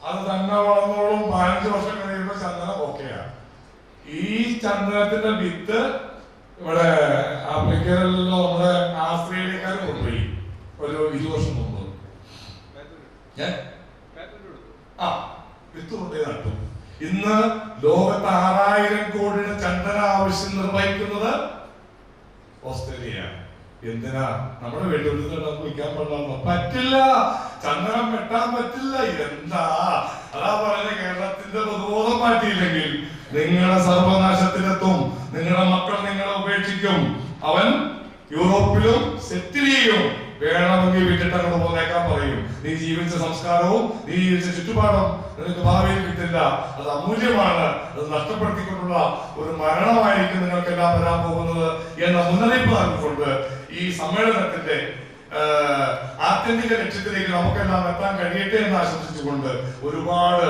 അത് തന്നെ വളർന്നോളും. 15 വർഷം കഴിയുമ്പോൾ ചന്ദനം ഓക്കെയാ. ഈ ചന്ദനത്തിന്റെ വിത്ത് ഇവിടെ ആഫ്രിക്കയിലോ നമ്മുടെ ആസ്ട്രേലിയക്കാർ കൊണ്ടുപോയി ഒരു 20 വർഷം മുമ്പ്. വിത്ത് കൊണ്ടുപോയി നട്ടു. ഇന്ന് ലോകത്ത് 6000 കോടിയുടെ ചന്ദന ആവശ്യം നിർവഹിക്കുന്നത് ഓസ്ട്രേലിയയാണ്. എന്തിനാ? നമ്മുടെ വെല്ലുവിളി നമുക്ക് വിൽക്കാൻ പറ്റില്ല. ചന്ദനം വെട്ടാൻ പറ്റില്ല. എന്താ അതാ പറയുന്നത്? കേരളത്തിന്റെ പൊതുബോധം മാറ്റിയില്ലെങ്കിൽ നിങ്ങളുടെ സർവനാശത്തിലെത്തും. നിങ്ങളുടെ മക്കൾ നിങ്ങളെ ഉപേക്ഷിക്കും. അവൻ യൂറോപ്പിലും സെറ്റിൽ ചെയ്യും. വേണമെങ്കിൽ വിട്ടിട്ട് അങ്ങോട്ട് പോന്നേക്കാൻ പറയും. നീ ജീവിച്ച സംസ്കാരവും നീ ജീവിച്ച ചുറ്റുപാടും നിനക്ക് ഭാവിയിൽ കിട്ടില്ല. അത് അമൂല്യമാണ്. അത് നഷ്ടപ്പെടുത്തിക്കൊണ്ടുള്ള ഒരു മരണമായിരിക്കും നിങ്ങൾക്കെല്ലാം വരാൻ പോകുന്നത് എന്ന മുന്നറിയിപ്പ് നൽകിക്കൊണ്ട് ഈ സമ്മേളനത്തിന്റെ ആത്യന്തിക ലക്ഷ്യത്തിലേക്ക് നമുക്കെല്ലാം എത്താൻ കഴിയട്ടെ എന്ന് ആശംസിച്ചുകൊണ്ട് ഒരുപാട്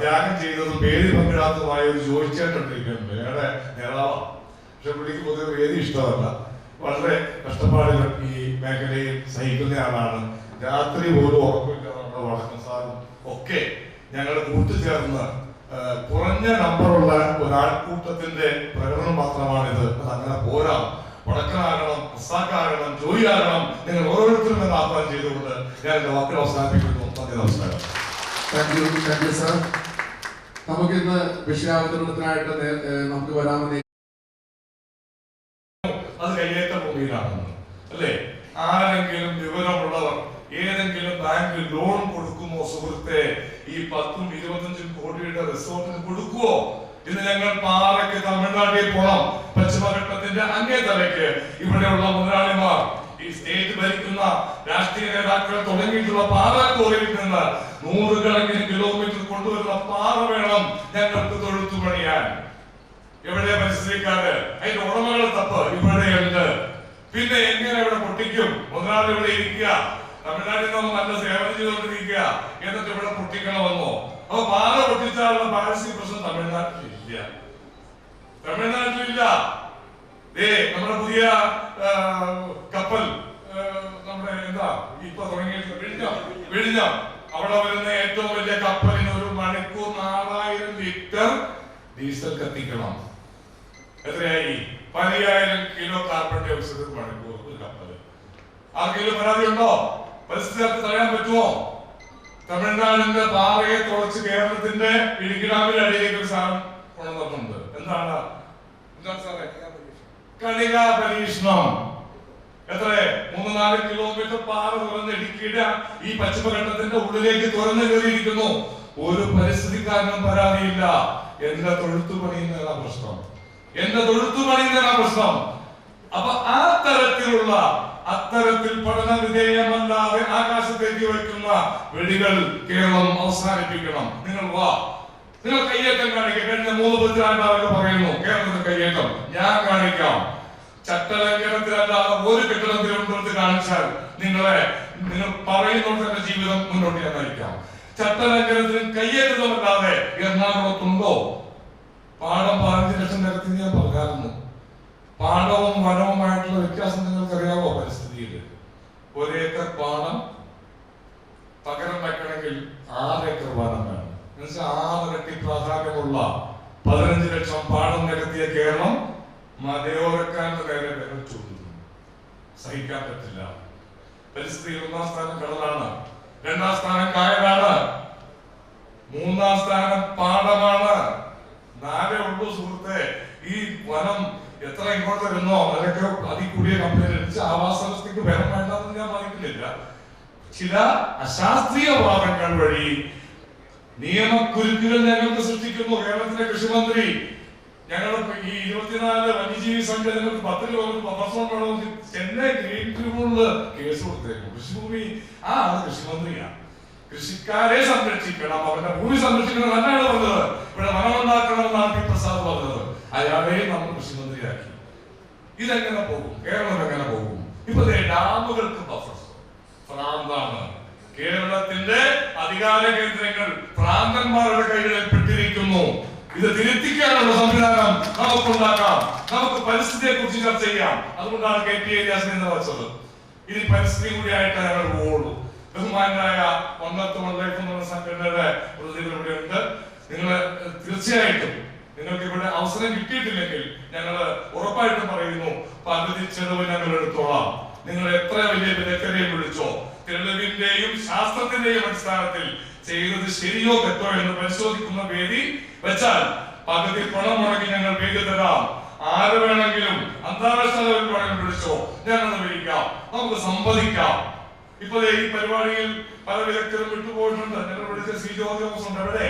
ത്യാഗം ചെയ്തതും പേര് പങ്കിടാത്തതുമായ ഒരു ജോയിച്ചേട്ടണ്ടിരിക്കുന്നുണ്ട്. ഞങ്ങളുടെ നേതാവ്. പക്ഷെ പുള്ളിക്ക് പൊതുവെ വേദി ഇഷ്ടമല്ല. വളരെ കഷ്ടപ്പാടുകൾ ഈ മേഖലയിൽ സഹിക്കുന്ന ആളാണ്. രാത്രി പോലും ഉറപ്പില്ല. നമ്മുടെ വടക്കൻ സാറും ഒക്കെ ഞങ്ങൾ കൂട്ടു ഒത്തുചേർന്ന് കുറഞ്ഞ നമ്പറുള്ള ഒരാൾക്കൂട്ടത്തിന്റെ പ്രകടനം മാത്രമാണിത്. അത് അങ്ങനെ പോരാ. വടക്കനാകണം, പ്രസാക്കാകണം, ജോലിയാകണം, നിങ്ങൾ ഓരോരുത്തരും എന്ന് ആഹ്വാനം ചെയ്തുകൊണ്ട് ഞാൻ എന്റെ വാക്കുകൾ അവസാനിപ്പിക്കുന്നു. നന്ദി, നമസ്കാരം. Thank you sir. നമുക്ക് ഇന്ന് വിഷയാവതരണത്തിനായിട്ട് നമുക്ക് വരാമെന്ന് അത് കയ്യേറ്റ ഭൂമിയിലാണെന്ന് അല്ലേ? ആരെങ്കിലും വിവരമുള്ളവർ ഏതെങ്കിലും ബാങ്കിൽ ലോൺ കൊടുക്കുമോ സുഹൃത്തെ? ഈ 10-25 കോടിയുടെ റിസോർട്ടിന് കൊടുക്കുവോ? ഇന്ന് ഞങ്ങൾ പാറയ്ക്ക് തമിഴ്നാട്ടിൽ പോണം. പശ്ചിമഘട്ടത്തിന്റെ അങ്ങേ തലയ്ക്ക് ഇവിടെയുള്ള മുതലാളിമാർ, ഈ സ്റ്റേറ്റ് ഭരിക്കുന്ന രാഷ്ട്രീയ നേതാക്കൾ തുടങ്ങിയിട്ടുള്ള പാറക്കോറിയിൽ നിന്ന് 100 കണക്കിന് കിലോമീറ്റർ കൊണ്ടുവരുന്ന പാറ വേണം ഞങ്ങൾക്ക് തൊഴുത്തു പണിയാൻ. എവിടെ പരിസ്ഥിതിക്കാര്? അതിന്റെ ഉടമകൾ തപ്പ് ഇവിടെയുണ്ട്. പിന്നെ എങ്ങനെ ഇവിടെ പൊട്ടിക്കും? മുതലാളി ഇവിടെ ഇരിക്കുക, തമിഴ്നാട്ടിൽ നിന്ന് നല്ല സേവനം ചെയ്തുകൊണ്ടിരിക്കുക, എന്നിട്ട് ഇവിടെ പൊട്ടിക്കണമെന്നോ? അപ്പൊ പാറ പൊട്ടിച്ചാലുള്ള പാരിസ്ഥിതിക പ്രശ്നം തമിഴ്നാട്ടിലില്ല. നമ്മുടെ പുതിയ കപ്പൽ, നമ്മുടെ എന്താ ഇപ്പൊ തുടങ്ങിയിട്ട് വിഴിഞ്ഞം, അവിടെ വരുന്ന ഏറ്റവും വലിയ കപ്പലിന് ഒരു മണിക്കൂർ 4000 ലിറ്റർ ഡീസൽ കത്തിക്കണം. എത്രയായി? 10,000 കിലോ കാർബൺ ഡൈ ഓക്സൈഡ് മണിക്കൂർ ഒരു കപ്പല്. ആർക്കെങ്കിലും പരാതി ഉണ്ടോ? പരിസ്ഥിതി തടയാൻ പറ്റുമോ? തമിഴ്നാടിന്റെ പാറയെ തുളച്ച് കേരളത്തിന്റെ ഇടുക്കി ഡാമിന്റെ അടിയിലേക്ക് ഒരു സാധനം കൊണ്ടുവന്നിട്ടുണ്ട്. എന്താണ് സാറേ? കണികാ പരീക്ഷണം. എത്ര? 3-4 കിലോമീറ്റർ പാറ തുറന്ന് ഇടുക്കിയുടെ ഈ പശ്ചിമഘട്ടത്തിന്റെ ഉള്ളിലേക്ക് തുറന്നു കയറിയിരിക്കുന്നു. ഒരു പരിസ്ഥിതിക്കാരനും പരാതിയില്ല. എന്റെ തൊഴുത്തു പണിയുന്നതാണ് പ്രശ്നം. അപ്പൊ ആ തരത്തിലുള്ള അത്തരത്തിൽ പഠന വിധേയമല്ലാതെ ആകാശത്തേക്ക് വയ്ക്കുന്ന വെടികൾ കേരളം അവസാനിപ്പിക്കണം. നിങ്ങൾ കയ്യേറ്റം കാണിക്കുക. കഴിഞ്ഞ 3 പതിറ്റാണ്ടാളൊക്കെ പറയുന്നു കേരളത്തിൽ കയ്യേറ്റം. ഞാൻ കാണിക്കാം. ചട്ടലംഘനത്തിലല്ലാതെ ഒരു കെട്ടിടം തിരുവനന്തപുരത്ത് കാണിച്ചാൽ നിങ്ങൾ പറയുന്നോണ്ട് തന്നെ ജീവിതം മുന്നോട്ട് ഞാൻ നയിക്കാം. ചട്ടലംഘനത്തിനും കയ്യേറ്റമല്ലാതെ എറണാകുളത്തുണ്ടോ? പാടം 15 ലക്ഷം നിരത്തി ഞാൻ പറഞ്ഞായിരുന്നു. പാടവും വനവുമായിട്ടുള്ള വ്യത്യാസം നിങ്ങൾക്കറിയാവോ? പരിസ്ഥിതിയിൽ 1 ഏക്കർ പാടം പകരം വെക്കണമെങ്കിൽ 6 ഏക്കർ വനം വേണം. 6 ഇരട്ടി പ്രാധാന്യമുള്ള 15 ലക്ഷം പാടം നികത്തിയ കേരളം മലയോരക്കാരുടെ നേരെ വിരൽ ചൂണ്ടുന്നു. സഹിക്കാൻ പറ്റില്ല. പരിസ്ഥിതിയിൽ 1-ാം സ്ഥാനം കടലാണ്, 2-ാം സ്ഥാനം കായലാണ്, 3-ാം സ്ഥാനം പാടമാണ്. 4 ഉള്ളൂ സുഹൃത്തെ. ഈ വനം എത്ര ഇങ്ങോട്ട് വരുന്നോ അതൊക്കെ അതികൂടിയ കമ്പനി ആവാസ വ്യവസ്ഥയ്ക്ക് വേണം വേണ്ടെന്ന് ഞാൻ പറയുന്നില്ല. ചില അശാസ്ത്രീയ വാദങ്ങൾ വഴി നിയമക്കുരുക്കുകൾ ഞങ്ങൾക്ക് സൃഷ്ടിക്കുന്നു. കേരളത്തിലെ കൃഷിമന്ത്രി ഞങ്ങൾ ഈ 24 വന്യജീവി സങ്കേതങ്ങൾക്ക് 10 കിലോമീറ്റർ ബഫർ വേണമെന്ന് ചെന്നൈ ഗ്രീൻ ട്രിബ്യൂണലില് കേസ് കൊടുത്തേക്കും. കൃഷിഭൂമി ആള് കൃഷിമന്ത്രിയാണ്. കൃഷിക്കാരെ സംരക്ഷിക്കണം, അവരുടെ ഭൂമി സംരക്ഷിക്കണം എന്നാണ് പറഞ്ഞത്. ഇവിടെ വനമുണ്ടാക്കണമെന്നാണ് പി പ്രസാദ് പറഞ്ഞത്. അയാളെയും നമ്മൾ കൃഷിമന്ത്രിയാക്കി. ഇതെങ്ങനെ പോകും? കേരളം എങ്ങനെ പോകും? ഇപ്പൊ ഡാമുകൾക്ക് ബഫർ ഭ്രാന്താണ്. കേരളത്തിന്റെ അധികാര കേന്ദ്രങ്ങൾ ഭ്രാന്തന്മാരുടെ കൈകളിൽ പെട്ടിരിക്കുന്നു. ഇത് തിരുത്തിക്കാനുള്ള സംവിധാനം നമുക്കുണ്ടാക്കാം. നമുക്ക് പരിസ്ഥിതിയെ കുറിച്ച് ചർച്ച ചെയ്യാം. അതുകൊണ്ടാണ് KP ഏരിയാസിനെ വെച്ചത്. ഇനി പരിസ്ഥിതി കൂടിയായിട്ട് ഞങ്ങൾ പോകുള്ളൂ. ബഹുമാനായ വണ്ണത്ത് വൺലൈഫ് എന്നുള്ള സംഘടനയുടെ പ്രതിനിധികൾ ഇവിടെ ഉണ്ട്. നിങ്ങൾ തീർച്ചയായിട്ടും നിങ്ങൾക്ക് ഇവിടെ അവസരം കിട്ടിയിട്ടില്ലെങ്കിൽ ഞങ്ങൾ ഉറപ്പായിട്ടും പറയുന്നു, പകുതി ചെലവ് ഞങ്ങൾ എടുത്തോളാം. നിങ്ങൾ എത്ര വലിയ വിദഗ്ധരെയും വിളിച്ചോ, തെളിവിന്റെയും ശാസ്ത്രത്തിന്റെയും അടിസ്ഥാനത്തിൽ ചെയ്തത് ശരിയോ തെറ്റോ എന്ന് പരിശോധിക്കുന്ന വേദി വെച്ചാൽ പകുതി പണം മുടക്കി ഞങ്ങൾ വേദി തരാം. ആര് വേണമെങ്കിലും അന്താരാഷ്ട്ര ലെവലിൽ വേണമെങ്കിലും വിളിച്ചോ, ഞങ്ങൾ വിളിക്കാം, നമുക്ക് സംവദിക്കാം. ഇപ്പൊ ഈ പരിപാടിയിൽ പല വിദഗ്ധരും വിട്ടുപോയിട്ടുണ്ട്. ഞങ്ങൾ വിളിച്ച സി ജോർജ് ഉണ്ട്. എവിടെ?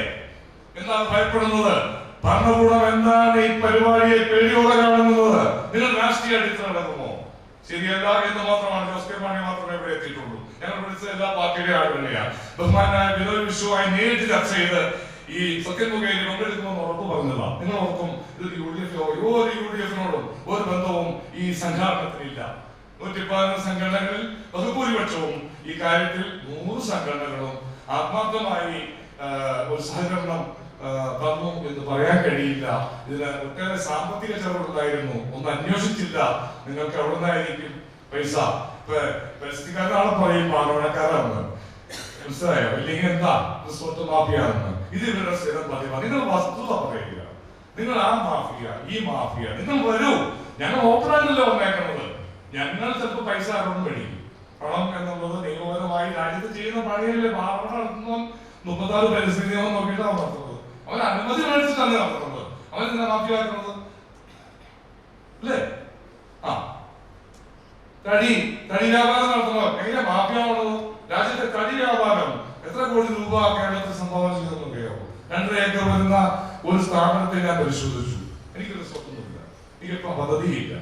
എന്താണ് ഭയപ്പെടുന്നത്? ഭരണകൂടം എന്താണ് ഈ പരിപാടിയെ പേടിയോടെ കാണുന്നത്? നിങ്ങൾ രാഷ്ട്രീയ അടിത്തറ നടക്കുമോ? ശരിയല്ല എന്ന് മാത്രമാണ്. ജോസ് കെ മാണി മാത്രമേ ഇവിടെ എത്തിയിട്ടുള്ളൂ. ഞങ്ങൾ വിളിച്ച എല്ലാ പാർട്ടിയുടെ ആളുകളെയാണ്. ബഹുമാനായ വിനോദ് വിശ്വമായി നേരിട്ട് ചർച്ച ചെയ്ത് ഈ സത്യമുഖയിൽ പങ്കെടുക്കുമെന്ന് ഉറപ്പ് പറഞ്ഞതാണ്. നിങ്ങൾ ഓർക്കും, ഇത് UDF-നോടും ഒരു ബന്ധവും ഈ സംഘാടനത്തിനില്ല. 114 സംഘടനകളിൽ ബഹുഭൂരിപക്ഷവും ഈ കാര്യത്തിൽ 100 സംഘടനകളും ആത്മാർത്ഥമായി ഒരു സഹകരണം തന്നു എന്ന് പറയാൻ കഴിയില്ല. ഇതിന് ഒട്ടേറെ സാമ്പത്തിക ചെലവുണ്ടായിരുന്നു. ഒന്നും അന്വേഷിച്ചില്ല. നിങ്ങൾക്ക് എവിടെ നിന്നായിരിക്കും പൈസ? പരിസ്ഥിതിക്കാരനാണ് പറയും പാർവണക്കാരാണെന്ന്, മനസ്സിലായോ? ഇല്ലെങ്കിൽ എന്താ റിസോർട്ട് മാഫിയാണെന്ന്. ഇത് ഇവരുടെ സ്ഥിരം പതിവാണ്. നിങ്ങൾ വസ്തുത പറയുക. നിങ്ങൾ ആ മാഫിയ, ഈ മാഫിയ, നിങ്ങൾ വരൂ. ഞങ്ങൾ ഓപ്പണായിട്ടല്ലോ വന്നേക്കുന്നത്. ഞങ്ങൾ ചിലപ്പോൾ പൈസ ആരോടും മേടിക്കും. പണം എന്നുള്ളത് നിയമപരമായി രാജ്യത്ത് ചെയ്യുന്ന പണിയല്ലേ. പാവം നടത്തുന്ന 36 പരിസ്ഥിതി നിയമം നോക്കിയിട്ടാണ് നടത്തുന്നത്. അവൻ അനുമതി മേടിച്ചിട്ടാണ് നടത്തുന്നത്. അവൻ എന്താ മാഫിയ ആക്കുന്നത് അല്ലേ? ആ തടി വ്യാപാരം നടത്തുന്നവർ എങ്ങനെ മാഫിയാവുന്നത്? രാജ്യത്തെ തടി വ്യാപാരം എത്ര കോടി രൂപ കേരളത്തിൽ സംഭാവന ചെയ്തെന്ന് അറിയാമോ? 2.5 ഏക്കർ വരുന്ന ഒരു സ്ഥാപനത്തെ ഞാൻ പരിശോധിച്ചു. എനിക്കൊരു സ്വപ്നമില്ല, എനിക്കിപ്പോ പദ്ധതിയില്ല,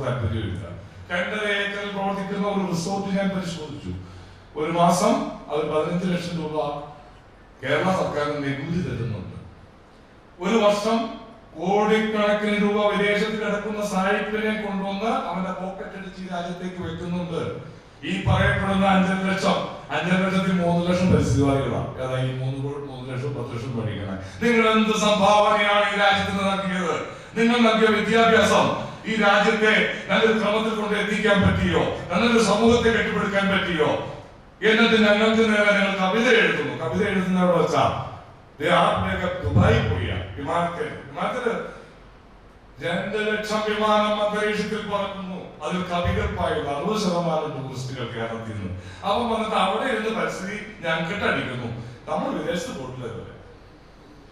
താല്പര്യമില്ല. 2.5 ഏക്കറിൽ പ്രവർത്തിക്കുന്ന ഒരു റിസോർട്ട് ഞാൻ പരിശോധിച്ചു. ഒരു മാസം അത് 15 ലക്ഷം രൂപ കേരള സർക്കാരിന് നികുതി തരുന്നുണ്ട്. ഒരു വർഷം കോടിക്കണക്കിന് രൂപ വിദേശത്ത് കിടക്കുന്ന സായിപ്പിനെ കൊണ്ടുവന്ന് അവന്റെ പോക്കറ്റ് അടിച്ച് രാജ്യത്തേക്ക് വെക്കുന്നുണ്ട്. ഈ പറയപ്പെടുന്ന 5 ലക്ഷം, 5 ലക്ഷത്തിൽ 3 ലക്ഷം പരിസ്ഥിതിവാദികളാണ്. അതായത് 3 ലക്ഷം 10 ലക്ഷം പഠിക്കണം. നിങ്ങൾ എന്ത് സംഭാവനയാണ് ഈ രാജ്യത്തിന് നൽകിയത്? നിങ്ങൾ നൽകിയ വിദ്യാഭ്യാസം ഈ രാജ്യത്തെ നല്ലൊരു ക്രമത്തിൽ കൊണ്ട് എത്തിക്കാൻ പറ്റിയോ? നല്ലൊരു സമൂഹത്തെ കെട്ടിപ്പടുക്കാൻ പറ്റിയോ? എന്നിട്ട് ഞങ്ങൾക്ക് നേരെ നിങ്ങൾ കവിത എഴുതുന്നു. കവിത എഴുതുന്നവിടെ വെച്ചാ ദുബായി പോയ വിമാനത്തില് 2 ലക്ഷം വിമാനം അന്തരീക്ഷത്തിൽ പറക്കുന്നു. അതിൽ കവികൾപ്പായുള്ള 60% ടൂറിസ്റ്റുകൾ കേരളത്തിൽ നിന്ന്. അവൻ വന്നിട്ട് അവിടെ ഇരുന്ന് പരിസ്ഥിതി ഞങ്ങൾക്ക് അടിക്കുന്നു. നമ്മൾ വിദേശത്ത് പോയിട്ടില്ല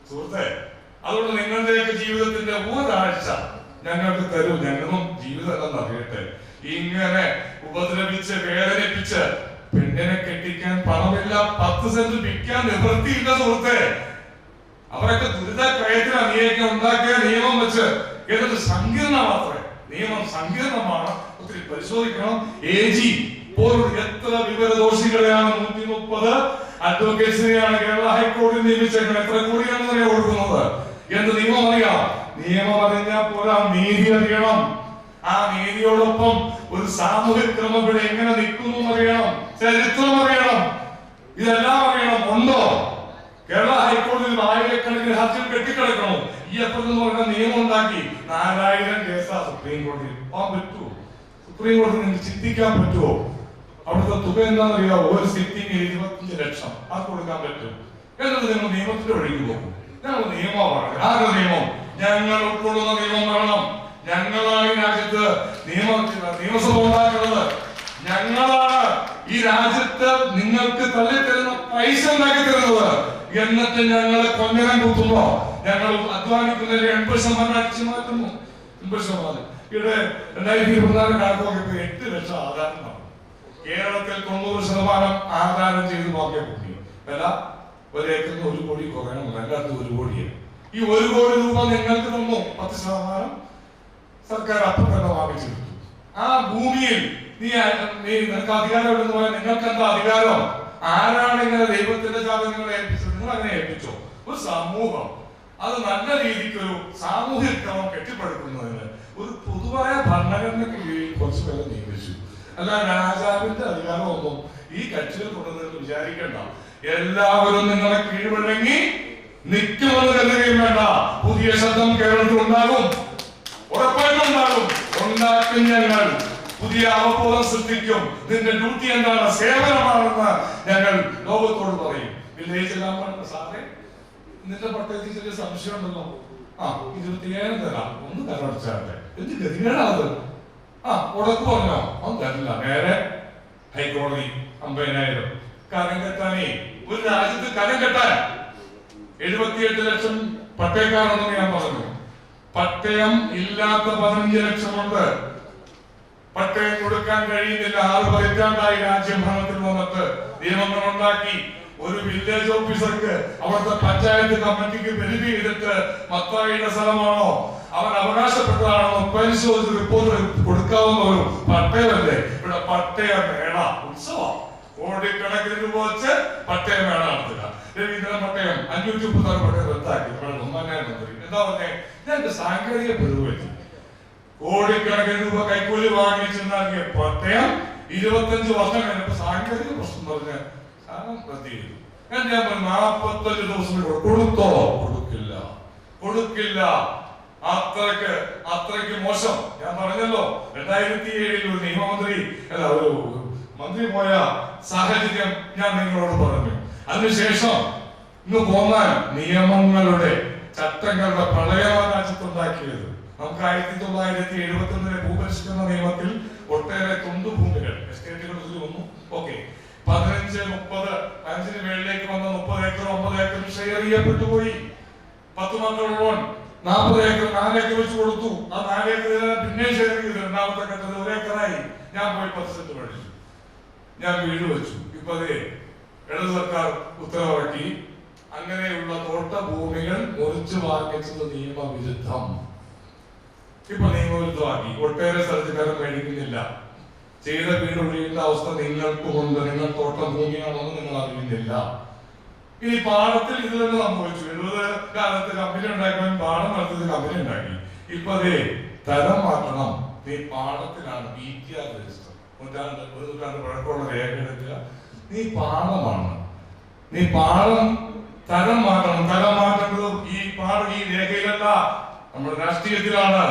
സുഹൃത്തെ. അതുകൊണ്ട് നിങ്ങളുടെയൊക്കെ ജീവിതത്തിന്റെ ഒരാഴ്ച ഞങ്ങൾക്ക് തരൂ. ഞങ്ങളും ജീവിതം എന്താ അറിയട്ടെ. ഇങ്ങനെ ഉപദ്രവിച്ച് വേദനിപ്പിച്ച് പെണ്ണിനെ കെട്ടിക്കാൻ പണമില്ല, 10 സെന്റ് വിൽക്കാൻ നിവൃത്തിയില്ല സുഹൃത്തെ. അവരൊക്കെ ദുരിത കയറ്റിൽ അനിയേക്ക് ഉണ്ടാക്കിയ നിയമം വെച്ച് എന്നിട്ട് സങ്കീർണമാത്രേ. നിയമം സങ്കീർണമാണ്, ഒത്തിരി പരിശോധിക്കണം. AG ഇപ്പോൾ എത്ര വിവരദോഷികളെയാണ് 130 അഡ്വക്കേറ്റ്സിനെയാണ് കേരള ഹൈക്കോടതി നിയമിച്ചേക്കുന്നത്. എത്ര കോടിയാണ് നിയമം കൊടുക്കുന്നത് എന്ന് നിയമം അറിയാം. നിയമം അറിഞ്ഞാൽ പോരാ, നീതി അറിയണം. ആ നീതിയോടൊപ്പം ഒരു സാമൂഹിക ക്രമം ഇവിടെ എങ്ങനെ നിൽക്കുന്നു അറിയണം, ചരിത്രം അറിയണം, ഇതെല്ലാം അറിയണം. ഉണ്ടോ? കേരള ഹൈക്കോടതിയിൽ 1000കണക്കിന് ഹർജികൾ കെട്ടിക്കിടക്കണോ? ഈ അപ്പുറത്ത് പറഞ്ഞ നിയമം ഉണ്ടാക്കി 4000 കേസാ സുപ്രീം കോടതിയിൽ. പോകാൻ പറ്റുമോ? സുപ്രീം കോടതി നിങ്ങൾക്ക് ചിന്തിക്കാൻ പറ്റുമോ? അവിടുത്തെ തുക എന്താണെന്ന് അറിയാമോ? ഒരു സിറ്റിംഗ് 25 ലക്ഷം അത് കൊടുക്കാൻ പറ്റും. എന്നിട്ട് നിങ്ങൾ നിയമത്തിന്റെ വഴിക്ക് പോകും. ഞങ്ങൾ നിയമമാണ്. ആരുടെ നിയമം? ഞങ്ങൾ ഉൾക്കൊള്ളുന്ന നിയമം വേണം. ഞങ്ങളാണ് ഈ രാജ്യത്ത് നിയമസഭ ഉണ്ടാക്കുന്നത്. ഞങ്ങളാണ് ഈ രാജ്യത്ത് നിങ്ങൾക്ക് തള്ളിത്തരുന്ന പൈസ ഉണ്ടാക്കി തരുന്നത്. എന്നിട്ട് ഞങ്ങളെ കൊഞ്ഞനം കുത്തുമ്പോ ഞങ്ങൾ അധ്വാനിക്കുന്നതിൽ 80% അടിച്ചു മാറ്റുന്നു. 80%. ഇവിടെ 2024 കണക്കൊക്കെ 8 ലക്ഷം ആധാരം. കേരളത്തിൽ 90% ആധാരം ചെയ്ത് നോക്കിയ കുട്ടി വില 1 ഏക്കറിന് 1 കോടി കുറയണം. എല്ലാത്തും 1 കോടിയാണ്. ഈ 1 കോടി രൂപ നിങ്ങൾക്ക് തന്നു. 10% സർക്കാർ അപ്പം തന്നെ വാങ്ങിച്ചെടുത്തു. ആ ഭൂമിയിൽ നിനക്ക് അധികാരം ഉണ്ടെന്ന് പറയാൻ നിങ്ങൾക്ക് എന്താ അധികാരം? ആരാണ് ഇങ്ങനെ ദൈവത്തിന്റെ ജാതകം നിങ്ങളെ ഏൽപ്പിച്ചത്? നിങ്ങൾ അങ്ങനെ ഏൽപ്പിച്ചോ? ഒരു സമൂഹം അത് നല്ല രീതിക്ക് ഒരു സാമൂഹിക ക്രമം കെട്ടിപ്പടുക്കുന്നതിന് ഒരു പൊതുവായ ഭരണഘടനയ്ക്ക് കീഴിൽ കുറച്ച് പേരെ നിയമിച്ചു. അല്ല രാജാവിന്റെ അധികാരമൊന്നും ഈ കക്ഷികൾ കൊണ്ടുവന്ന് വിചാരിക്കണ്ട. എല്ലാവരും നിങ്ങളെ കീഴ്വഴങ്ങി നിൽക്കുമെന്ന് കരുതുകയും വേണ്ട. പുതിയ ശബ്ദം കേരളത്തിൽ ഉണ്ടാകും, ഉറപ്പായിട്ടും ഉണ്ടാകും. ഉണ്ടാക്കും. ഞങ്ങൾ പുതിയ അവബോധം സൃഷ്ടിക്കും. നിന്റെ ഡ്യൂട്ടി എന്താണ്? സേവനമാണെന്ന് ഞങ്ങൾ ലോകത്തോട് പറയും. വില്ലേജെല്ലാം പറഞ്ഞ സാറേ നിന്റെ പട്ടയത്തിൽ ചെറിയ സംശയം ഉണ്ടല്ലോ. 27 തരാം, ഒന്ന് കരടച്ചാട്ടെ. എന്ത് ഗതികേടാത്? ഉടക്ക് പറഞ്ഞോ? അവൻ തരില്ല. നേരെ ഹൈക്കോടതി 50,000. കരം കെട്ടാനേ ഒരു രാജ്യത്ത് കരം കെട്ടാൻ 78 ലക്ഷം പട്ടയക്കാരുണ്ടെന്ന് ഞാൻ പറഞ്ഞു. പട്ടയം ഇല്ലാത്ത 15 ലക്ഷമുണ്ട്. പട്ടയം കൊടുക്കാൻ കഴിയുന്നില്ല. 6 പതിറ്റാണ്ടായി രാജ്യം ഭരണത്തിൽ വന്നിട്ട് നിയമങ്ങൾ ഉണ്ടാക്കി. ഒരു വില്ലേജ് ഓഫീസർക്ക് അവിടുത്തെ പഞ്ചായത്ത് കമ്മിറ്റിക്ക് വെരിഫൈ ചെയ്തിട്ട് മത്തായിയുടെ സ്ഥലമാണോ അവൻ അവകാശപ്പെട്ടതാണോ പരിശോധിച്ച് റിപ്പോർട്ട് കൊടുക്കാവുന്ന ഒരു പട്ടയമല്ലേ. ഇവിടെ പട്ടയം വേണ ഉത്സവം. കോടിക്കണക്കിന് രൂപ വെച്ച് പട്ടയം വേണം നടത്തുക. രവീന്ദ്രൻ പട്ടയം 536 പട്ടയം റദ്ദാക്കി. 1,000 മന്ത്രി എന്താ പറഞ്ഞേ? ഞങ്ങൾക്ക് സാങ്കേതിക പിഴവ് പറ്റി. കോടിക്കണക്കിന് രൂപ കൈക്കൂലി വാങ്ങിച്ചു നൽകിയ പട്ടയം 25 വർഷം കഴിഞ്ഞപ്പോ സാങ്കേതിക പ്രശ്നം പറഞ്ഞ് റദ്ദ് ചെയ്തു. ഞാൻ 45 ദിവസം കൊടുത്തോ? കൊടുക്കില്ല. അത്രയ്ക്ക് മോശം. ഞാൻ പറഞ്ഞല്ലോ 2007 ഒരു നിയമമന്ത്രി ഒരു മന്ത്രി പോയ സാഹചര്യം ഞാൻ നിങ്ങളോട് പറഞ്ഞു. അതിനുശേഷം ഇന്ന് പോന്നാൽ നിയമങ്ങളുടെ ചട്ടങ്ങളുടെ പ്രളയരാജ്യത്തുണ്ടാക്കിയത്. നമുക്ക് 1971 ഭൂപരിഷ്കരണ നിയമത്തിൽ ഒട്ടേറെ തുണ്ടുഭൂമികൾ എസ്റ്റേറ്റുകൾ വന്നു. ഓക്കെ, 15, 30, 5-ന് മേളിലേക്ക് വന്ന 30 ഏക്കർ 50 ഏക്കർ ഷെയർ ചെയ്യപ്പെട്ടു പോയി. 10 മക്കളുള്ളവൻ 40 ഏക്കർ 4 ഏക്കർ വെച്ച് കൊടുത്തു. ആ 4 ഏക്കർ പിന്നെ ഷെയർ ചെയ്തു. രണ്ടാമത്തെ ഘട്ടത്തിൽ 1 ഏക്കറായി. ഞാൻ പോയി 10 സെന്റ് മേടിച്ചു, ഞാൻ വീട് വെച്ചു. ഇപ്പൊ അതേ ഇടത് സർക്കാർ ഉത്തരവിറക്കി. അങ്ങനെയുള്ള തോട്ടഭൂമികൾ മുറിച്ചു വാങ്ങിച്ചത് നിയമവിരുദ്ധം. ഇപ്പൊ നിയമവിരുദ്ധമാക്കി. ഒട്ടേറെ സ്ഥലത്തുകാരൻ മേടിക്കുന്നില്ല. ചെയ്ത വീട് ഒഴിയുന്ന അവസ്ഥ നിങ്ങൾക്കുമുണ്ട്. നിങ്ങൾ തോട്ടഭൂമിയാണെന്ന് നിങ്ങൾ അറിയുന്നില്ല. ഇനി പാടത്തിൽ ഇത് തന്നെ സംഭവിച്ചു. 70 കാലത്ത് കമ്പനി ഉണ്ടാക്കാൻ പാടം നടത്തിയത് കമ്പനി ഉണ്ടാക്കി. ഇപ്പൊ അതേ തരം മാറ്റണം. നീ പാടത്തിലാണ് BTR രജിസ്റ്റർ. ഒരു നൂറ്റാണ്ട് പഴക്കമുള്ള രേഖ എടുക്കുക. നീ പാടമാണ്. നീ പാടം തരം മാറ്റണം. തരം മാറ്റേണ്ടത് ഈ രേഖയിലല്ല, നമ്മുടെ രാഷ്ട്രീയത്തിലാണ്.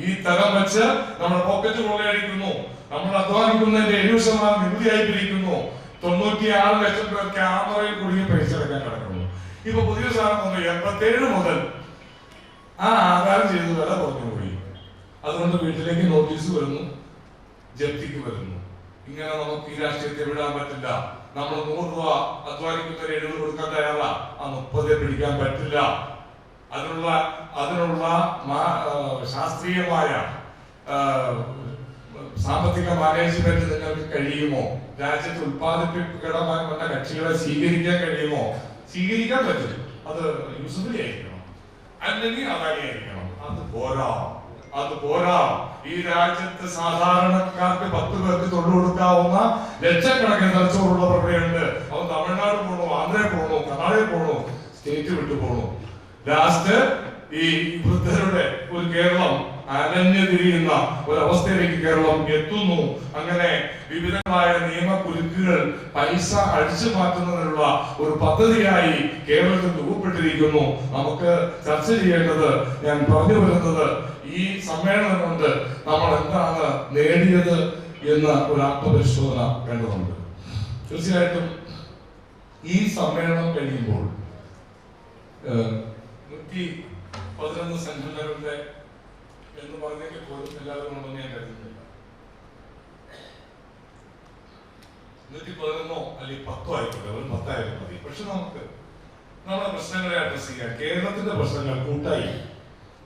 ഈ തരം വെച്ച് നമ്മുടെ പോക്കറ്റ് കൊള്ളയടിക്കുന്നു. നമ്മൾ അധ്വാനിക്കുന്നതിന്റെ 70% നികുതിയായി പിരിക്കുന്നു. 96 ലക്ഷം പേർ ക്യാമറയിൽ കുടുങ്ങി പൈസ അടക്കാൻ കിടക്കുന്നു. ഇപ്പൊ പുതിയ സാധനം 87 മുതൽ ആ ആധാരം ചെയ്ത് വില കുറഞ്ഞു പോയി. അതുകൊണ്ട് വീട്ടിലേക്ക് നോട്ടീസ് വരുന്നു, ജപ്തിക്ക് വരുന്നു. ഇങ്ങനെ നമുക്ക് ഈ രാഷ്ട്രീയത്തെ വിടാൻ പറ്റില്ല. നമ്മൾ 100 രൂപ അധ്വാനിക്കുന്ന 70 കൊടുക്കാൻ തയ്യാറാ, ആ 30 പിടിക്കാൻ പറ്റില്ല. അതിനുള്ള ശാസ്ത്രീയമായ സാമ്പത്തിക മാനേജ്മെന്റ് നിങ്ങൾക്ക് കഴിയുമോ? രാജ്യത്ത് ഉത്പാദിപ്പിക്കണമെന്ന കക്ഷികളെ സ്വീകരിക്കാൻ കഴിയുമോ? സ്വീകരിക്കാൻ പറ്റും. അത് യൂസഫലി ആയിരിക്കണം, അല്ലെങ്കിൽ അദാനിയായിരിക്കണം. അത് പോരാ. ഈ രാജ്യത്ത് സാധാരണക്കാർക്ക് 10 പേർക്ക് തൊഴിൽ കൊടുക്കാവുന്ന ലക്ഷക്കണക്കിന് തലച്ചോറുള്ളവർ ഇവിടെയുണ്ട്. അവൻ തമിഴ്നാട് പോകണു, ആന്ധ്രയിൽ പോകണു, കർണാടകയിൽ പോകണു, സ്റ്റേറ്റ് വിട്ടു പോകണു. ലാസ്റ്റ് ഈ വൃദ്ധരുടെ ഒരു കേരളം അലഞ്ഞു തിരിയുന്ന ഒരവസ്ഥയിലേക്ക് കേരളം എത്തുന്നു. അങ്ങനെ വിവിധങ്ങളായ നിയമക്കുരുക്കുകൾ പൈസ അടിച്ചു മാറ്റുന്നതിനുള്ള ഒരു പദ്ധതിയായി കേരളത്തിൽ രൂപപ്പെട്ടിരിക്കുന്നു. നമുക്ക് ചർച്ച ചെയ്യേണ്ടത്, ഞാൻ പറഞ്ഞു വരുന്നത്, ഈ സമ്മേളനം കൊണ്ട് നമ്മൾ എന്താണ് നേടിയത് എന്ന ഒരു ആത്മപരിശോധന വേണ്ടതുണ്ട്. തീർച്ചയായിട്ടും ഈ സമ്മേളനം കഴിയുമ്പോൾ 111 സംഘടനകളുടെ എന്ന് പറഞ്ഞെങ്കിൽ പോലും എല്ലാവരും ഉണ്ടെന്ന് ഞാൻ കരുതുന്നില്ല. 111 അല്ലെങ്കിൽ 10 ആയിക്കോട്ടെ, ഒരു 10 ആയാലും മതി. പക്ഷെ നമുക്ക് നമ്മുടെ പ്രശ്നങ്ങളെ അഡ്രസ് ചെയ്യാൻ, കേരളത്തിന്റെ പ്രശ്നങ്ങൾ കൂട്ടായി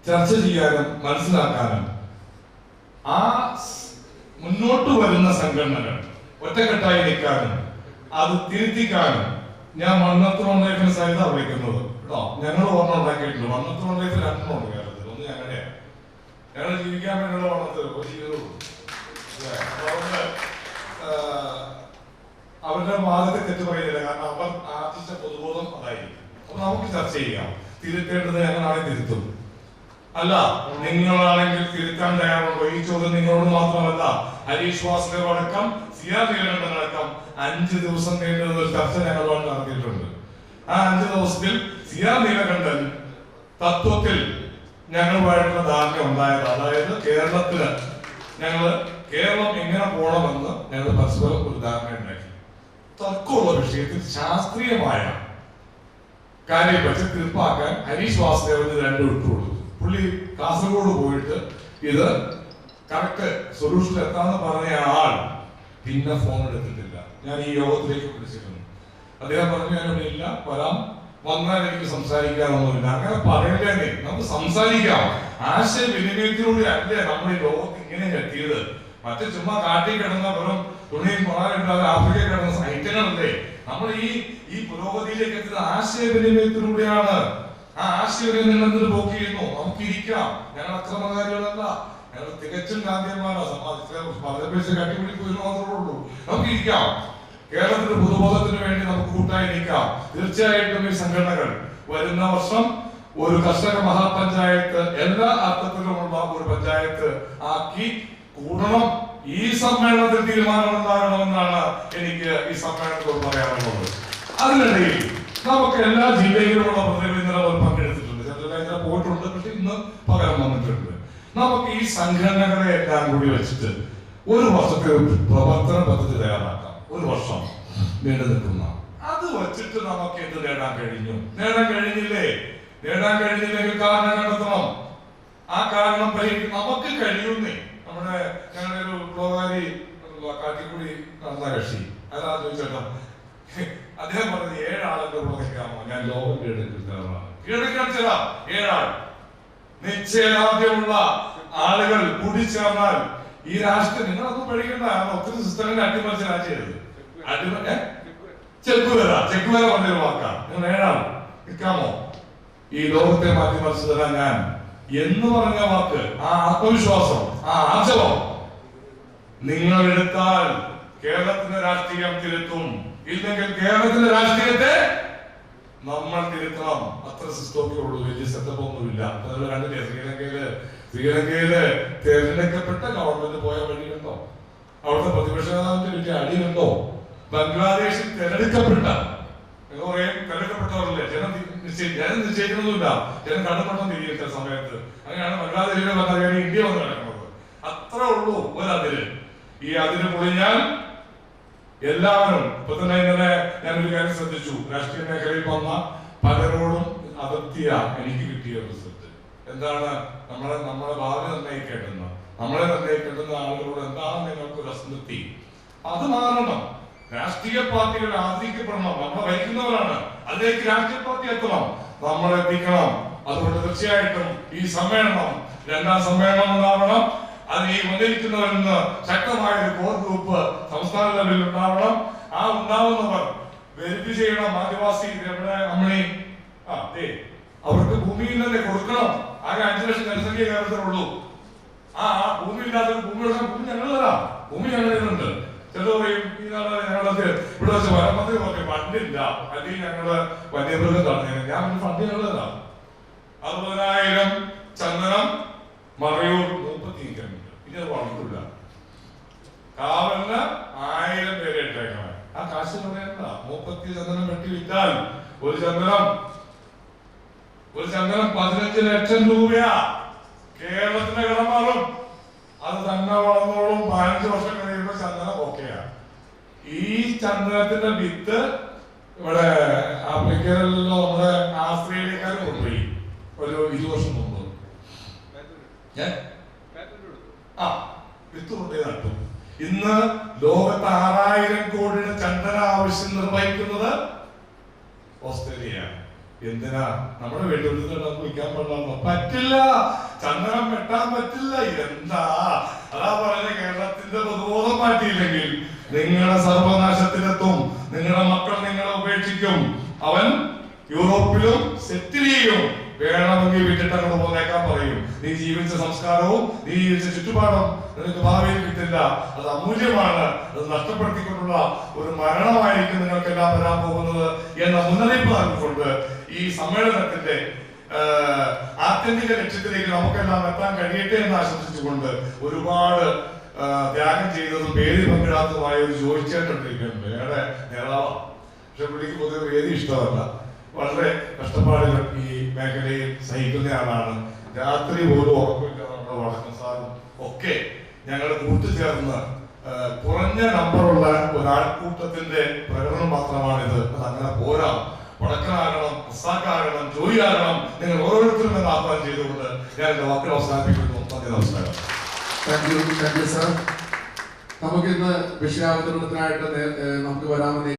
ചർച്ച ചെയ്യാനും മനസ്സിലാക്കാനും ആ മുന്നോട്ട് വരുന്ന സംഘടനകൾ ഒറ്റക്കെട്ടായി നിൽക്കാനും അത് തിരുത്തിക്കാനും ഞാൻ മണ്ണത്തുകൊണ്ടേക്കിന് സഹിത വിളിക്കുന്നത് കേട്ടോ. ഞങ്ങൾ ഓർമ്മ ഉണ്ടാക്കിയിട്ടുണ്ട്. മണ്ണത്തുകൊണ്ടേക്ക് 2 ഉണ്ട് കേരളത്തിൽ. ഒന്ന് ഞങ്ങളുടെയാണ്. ഞങ്ങൾ ജീവിക്കാൻ വേണ്ടിയുള്ള വണ്ണത്തിൽ അവരുടെ വാദത്തെ തെറ്റ് പറയുന്നില്ല. കാരണം അവർ ആർജിച്ച പൊതുബോധം അതായിരിക്കും. അപ്പൊ നമുക്ക് ചർച്ച ചെയ്യാം. തിരുത്തേണ്ടത് ഞങ്ങളാണെങ്കിൽ തിരുത്തും. അല്ല, നിങ്ങളാണെങ്കിൽ തിരുത്താൻ തയ്യാറുണ്ടോ? ഈ ചോദ്യം നിങ്ങളോട് മാത്രമല്ല, ഹരീഷ് വാസുദേവ് അടക്കം CR നീലകണ്ഠൻ അടക്കം 5 ദിവസം നീണ്ടുന്ന ഒരു ചർച്ച ഞങ്ങളുമായിട്ട് നടത്തിയിട്ടുണ്ട്. ആ 5 ദിവസത്തിൽ CR നീലകണ്ഠൻ തത്വത്തിൽ ഞങ്ങളുമായിട്ടുള്ള ധാരണ ഉണ്ടായത്, അതായത് കേരളം എങ്ങനെ പോകണമെന്ന് ഞങ്ങൾ പരസ്പരം ഒരു ധാരണ ഉണ്ടാക്കി. തർക്കമുള്ള വിഷയത്തിൽ ശാസ്ത്രീയമായ കാര്യം വെച്ച് തീർപ്പാക്കാൻ ഹരീഷ് വാസുദേവന് 2 വിട്ടുകൊടുത്തു. പുള്ളി കാസർഗോഡ് പോയിട്ട് ഇത് കറക്റ്റ് സൊല്യൂഷൻ എത്താന്ന് പറഞ്ഞ ആൾ പിന്നെ ഫോൺ എടുത്തിട്ടില്ല. ഞാൻ ഈ യോഗത്തിലേക്ക് വിളിച്ചിരുന്നു. അദ്ദേഹം പറഞ്ഞു ഞാനിവിടെ ഇല്ല, വന്നാൽ എനിക്ക് സംസാരിക്കാനൊന്നുമില്ല. അങ്ങനെ പറയണ്ടേ, നമുക്ക് സംസാരിക്കാം. ആശയവിനിമയത്തിലൂടെ അല്ലേ നമ്മൾ ഈ ലോകത്ത് ഇങ്ങനെ എത്തിയത്. മറ്റേ ചുമ്മാ കാട്ടിൽ കിടന്ന വെറും തുണിയും കൊളാറിട്ടാതെ ആഫ്രിക്കയിൽ കിടന്ന സൈറ്റങ്ങളല്ലേ. നമ്മൾ ഈ പുരോഗതിയിലേക്ക് എത്തിയത് ആശയവിനിമയത്തിലൂടെയാണ്. ആ ആശയവിനിമയം എന്തിനു പോക്ക് ചെയ്യുന്നു? നമുക്ക് ഇരിക്കാം. ഞങ്ങൾ അക്രമകാരികളല്ല, ഞങ്ങൾ തികച്ചും ഗാന്ധിയന്മാരാ. സമാജത്തിലെ കട്ടിപ്പിടിക്കുക മാത്രമേ ഉള്ളൂ. നമുക്ക് ഇരിക്കാം. കേരളത്തിന്റെ പൊതുബോധത്തിന് വേണ്ടി നമുക്ക് കൂട്ടായി നിൽക്കാം. തീർച്ചയായിട്ടും ഈ സംഘടനകൾ വരുന്ന വർഷം ഒരു കർഷക മഹാപഞ്ചായത്ത്, എല്ലാ അർത്ഥത്തിലുമുള്ള ഒരു പഞ്ചായത്ത് ആക്കി കൂടണം. ഈ സമ്മേളനത്തിൽ തീരുമാനമുണ്ടാകണമെന്നാണ് എനിക്ക് ഈ സമ്മേളനത്തോട് പറയാനുള്ളത്. അതിനിടയിൽ നമുക്ക് എല്ലാ ജില്ലയിലുമുള്ള പ്രതിനിധികൾ പങ്കെടുത്തിട്ടുണ്ട്. ചില പോയിട്ടുണ്ട്, പക്ഷെ ഇന്ന് പകരം വന്നിട്ടുണ്ട്. നമുക്ക് ഈ സംഘടനകളെ എല്ലാം കൂടി വെച്ചിട്ട് ഒരു വർഷത്തെ പ്രവർത്തന പദ്ധതി തയ്യാറാക്കാം. ഒരു വർഷം നീണ്ടു നിൽക്കുന്ന അത് വച്ചിട്ട് നമുക്ക് എന്ത് നേടാൻ കഴിഞ്ഞു? നേടാൻ കഴിഞ്ഞില്ലേ? നേടാൻ കഴിഞ്ഞില്ലെങ്കിൽ കാരണം കണ്ടെത്തണം. ആ കാരണം പരിഹരിക്കും. നമുക്ക് കഴിയുന്നേ. നമ്മുടെ ഞങ്ങളുടെ ഒരു പ്രോകാരി കാട്ടിക്കൂടി നടന്ന കക്ഷി അതാ ചോദിച്ചേട്ടോ, അദ്ദേഹം പറഞ്ഞത് 7 ആളുകളുടെ കൂടെ നിൽക്കാമോ? ഞാൻ ലോകം കീഴടക്കാൻ ചില 7 ആൾ നിശ്ചയദാർഢ്യമുള്ള ആളുകൾ കൂടിച്ചേർന്നാൽ ഈ രാഷ്ട്രം നിങ്ങളൊന്നും പഠിക്കണ്ട. ഒത്തിരി സിസ്റ്ററിന്റെ അട്ടിമറിച്ച് രാജ്യമായത് ചെക്കുവര പറഞ്ഞൊരു വാക്കാ. നിങ്ങൾ 7 ആൾ നിൽക്കാമോ? ഈ ലോകത്തെ മാറ്റിമറിച്ച് തരാൻ ഞാൻ എന്ന് പറഞ്ഞ വാക്ക്, ആ ആത്മവിശ്വാസം, ആ ആർജവം നിങ്ങൾ എടുത്താൽ കേരളത്തിന്റെ രാഷ്ട്രീയം തിരുത്തും. ഇല്ലെങ്കിൽ കേരളത്തിന്റെ രാഷ്ട്രീയത്തെ നമ്മൾ തിരുത്തണം. അത്ര സിസ്റ്റമൊക്കെ ഉള്ളൂ. വലിയ സെറ്റപ്പ് ഒന്നുമില്ല. അതുപോലെ കണ്ടില്ലേ ശ്രീലങ്കയില് തിരഞ്ഞെടുക്കപ്പെട്ട ഗവൺമെന്റ് പോയ വഴിയുണ്ടോ? അവിടുത്തെ പ്രതിപക്ഷ നേതാവിന്റെ വലിയ അടിയുണ്ടോ? ബംഗ്ലാദേശിൽ തിരഞ്ഞെടുക്കപ്പെട്ട തിരഞ്ഞെടുക്കപ്പെട്ടവരല്ലേ? ജനം നിശ്ചയിക്കുന്നതുമില്ല. ജനം കണ്ടുപെട്ടെന്ന് തിരിയും ചില സമയത്ത്. അങ്ങനെയാണ് ബംഗ്ലാദേശിലെ ഭരണാധികാരി ഇന്ത്യ വന്ന് കിടക്കുന്നത്. അത്ര ഉള്ളൂ ഒരതിര്. ഈ അതിര് പൊളിഞ്ഞാൽ എല്ലാവരും ഇപ്പൊ തന്നെ ഇന്നലെ ഞാനൊരു കാര്യം ശ്രദ്ധിച്ചു. രാഷ്ട്രീയ മേഖലയിൽ വന്ന പലരോടും അതിർത്തിയ എനിക്ക് കിട്ടിയ റിസൾട്ട് എന്താണ്? നമ്മളെ ഭാവി നിർണ്ണയിക്കേണ്ടുന്ന, നമ്മളെ നിർണ്ണയിക്കേണ്ടുന്ന ആളുകളോട് എന്താണ് നിങ്ങൾക്ക് ഒരു അസംതൃപ്തി? അത് മാറണം. രാഷ്ട്രീയ പാർട്ടികൾ ആദരിക്കപ്പെടണം. നമ്മളെ ഭരിക്കുന്നവരാണ്. അതിലേക്ക് രാഷ്ട്രീയ പാർട്ടി എത്തണം, നമ്മൾ എത്തിക്കണം. അതുകൊണ്ട് തീർച്ചയായിട്ടും ഈ സമ്മേളനം 2ാം സമ്മേളനം ഉണ്ടാവണം. അത് ഈ വന്നിരിക്കുന്നവരിൽ നിന്ന് ശക്തമായ ഒരു കോർ ഗ്രൂപ്പ് സംസ്ഥാന ലെവലിൽ ഉണ്ടാവണം. ആ ഉണ്ടാവുന്നവർ വെരിഫൈ ചെയ്യണം. ആദിവാസി അമ്മണി അവർക്ക് ഭൂമിയിൽ തന്നെ കൊടുക്കണം. ആകെ 5 ലക്ഷം ജനസംഖ്യ കേരളത്തിലുള്ളൂ. ആ ഭൂമി ഇല്ലാത്ത ഭൂമി ഞങ്ങൾ തരാം. ഭൂമി ഞങ്ങളുണ്ട്. ചിലർ പറയും ഈ നാളെ ഞങ്ങളത് ഇവിടെ വെച്ച് വനമന്ത്രി പറഞ്ഞു ഫണ്ടില്ല, അല്ലെങ്കിൽ ഞങ്ങള് വന്യമൃഗം തടഞ്ഞു. ഞാൻ ഫണ്ട് ഞങ്ങൾ തരാം. 60,000 ചന്ദനം മറയൂർ 35 ഇനി അത് വളർത്തില്ല. കാവലിന് 1000 പേരെ ഇട്ടേക്കണം. ആ കാശ് പറയണ്ട. 30 ചന്ദനം വെട്ടി വിറ്റാൽ ഒരു ചന്ദനം 15 ലക്ഷം രൂപയാ. കേരളത്തിന്റെ കടം മാറും. അത് തന്നെ വളർന്നോളും. 15 വർഷം കഴിയുമ്പോൾ ചന്ദനം ഓക്കെയാ. ഈ ചന്ദനത്തിന്റെ വിത്ത് ഇവിടെ ആഫ്രിക്കയിലോ നമ്മുടെ ആസ്ട്രേലിയക്കാർ കൊണ്ടുപോയി ഒരു 20 വർഷം മുമ്പ്. വിത്ത് കൊണ്ടുപോയി നട്ടു. ഇന്ന് ലോകത്ത് 6000 കോടിയുടെ ചന്ദന ആവശ്യം നിർവഹിക്കുന്നത് ഓസ്ട്രേലിയയാണ്. എന്തിനാ? നമ്മുടെ വീട്ടിൽ നമുക്ക് വിൽക്കാൻ പറ്റില്ല. ചന്ദനം വെട്ടാൻ പറ്റില്ല. എന്താ അതാ പറയുന്നത്? കേരളത്തിന്റെ പൊതുബോധം മാറ്റിയില്ലെങ്കിൽ നിങ്ങളുടെ സർവനാശത്തിലെത്തും. നിങ്ങളുടെ മക്കൾ നിങ്ങളെ ഉപേക്ഷിക്കും. അവൻ യൂറോപ്പിലും സെറ്റിൽ ചെയ്യും. വേണമെങ്കിൽ വിട്ടിട്ട് അങ്ങോട്ട് പോന്നേക്കാൻ പറയും. നീ ജീവിച്ച സംസ്കാരവും നീ ജീവിച്ച ചുറ്റുപാടും നിനക്ക് ഭാവിയിൽ കിട്ടില്ല. അത് അമൂല്യമാണ്. അത് നഷ്ടപ്പെടുത്തിക്കൊണ്ടുള്ള ഒരു മരണമായിരിക്കും നിങ്ങൾക്കെല്ലാം വരാൻ പോകുന്നത് എന്ന മുന്നറിയിപ്പ് നൽകിക്കൊണ്ട് ഈ സമ്മേളനത്തിന്റെ ആത്യന്തിക ലക്ഷ്യത്തിലേക്ക് നമുക്കെല്ലാം എത്താൻ കഴിയട്ടെ എന്ന് ആശംസിച്ചുകൊണ്ട് ഒരുപാട് ത്യാഗം ചെയ്തതും പേര് പങ്കിടാത്തതുമായ ഒരു ജോയിച്ചേട്ടണ്ടിരിക്കുന്നുണ്ട്. ഞങ്ങളുടെ നേതാവ്. പക്ഷെ പുള്ളിക്ക് പൊതുവെ വേദി ഇഷ്ടമല്ല. വളരെ കഷ്ടപ്പാടുകൾ ഈ മേഖലയിൽ സഹിക്കുന്ന ആളാണ്. രാത്രി പോലും ഉറപ്പില്ല. നമ്മുടെ വടക്കൻ സാറും ഒക്കെ ഞങ്ങൾ കൂട്ടുചേർന്ന് കുറഞ്ഞ നമ്പറുള്ള ഒരാൾക്കൂട്ടത്തിന്റെ പ്രകടനം മാത്രമാണിത്. അത് അങ്ങനെ പോരാ. വടക്കനാകണം, പ്രസാക്കാകണം, ജോലിയാകണം. നിങ്ങൾ ഓരോരുത്തരും എന്ന് ആഹ്വാനം ചെയ്തുകൊണ്ട് ഞാൻ എന്റെ വാക്കുകൾ അവസാനിപ്പിക്കുന്നു. നന്ദി, നമസ്കാരം. Thank you sir. നമുക്ക് ഇന്ന് വിഷയാവതരണത്തിനായിട്ട് നമുക്ക് വരാമെന്ന്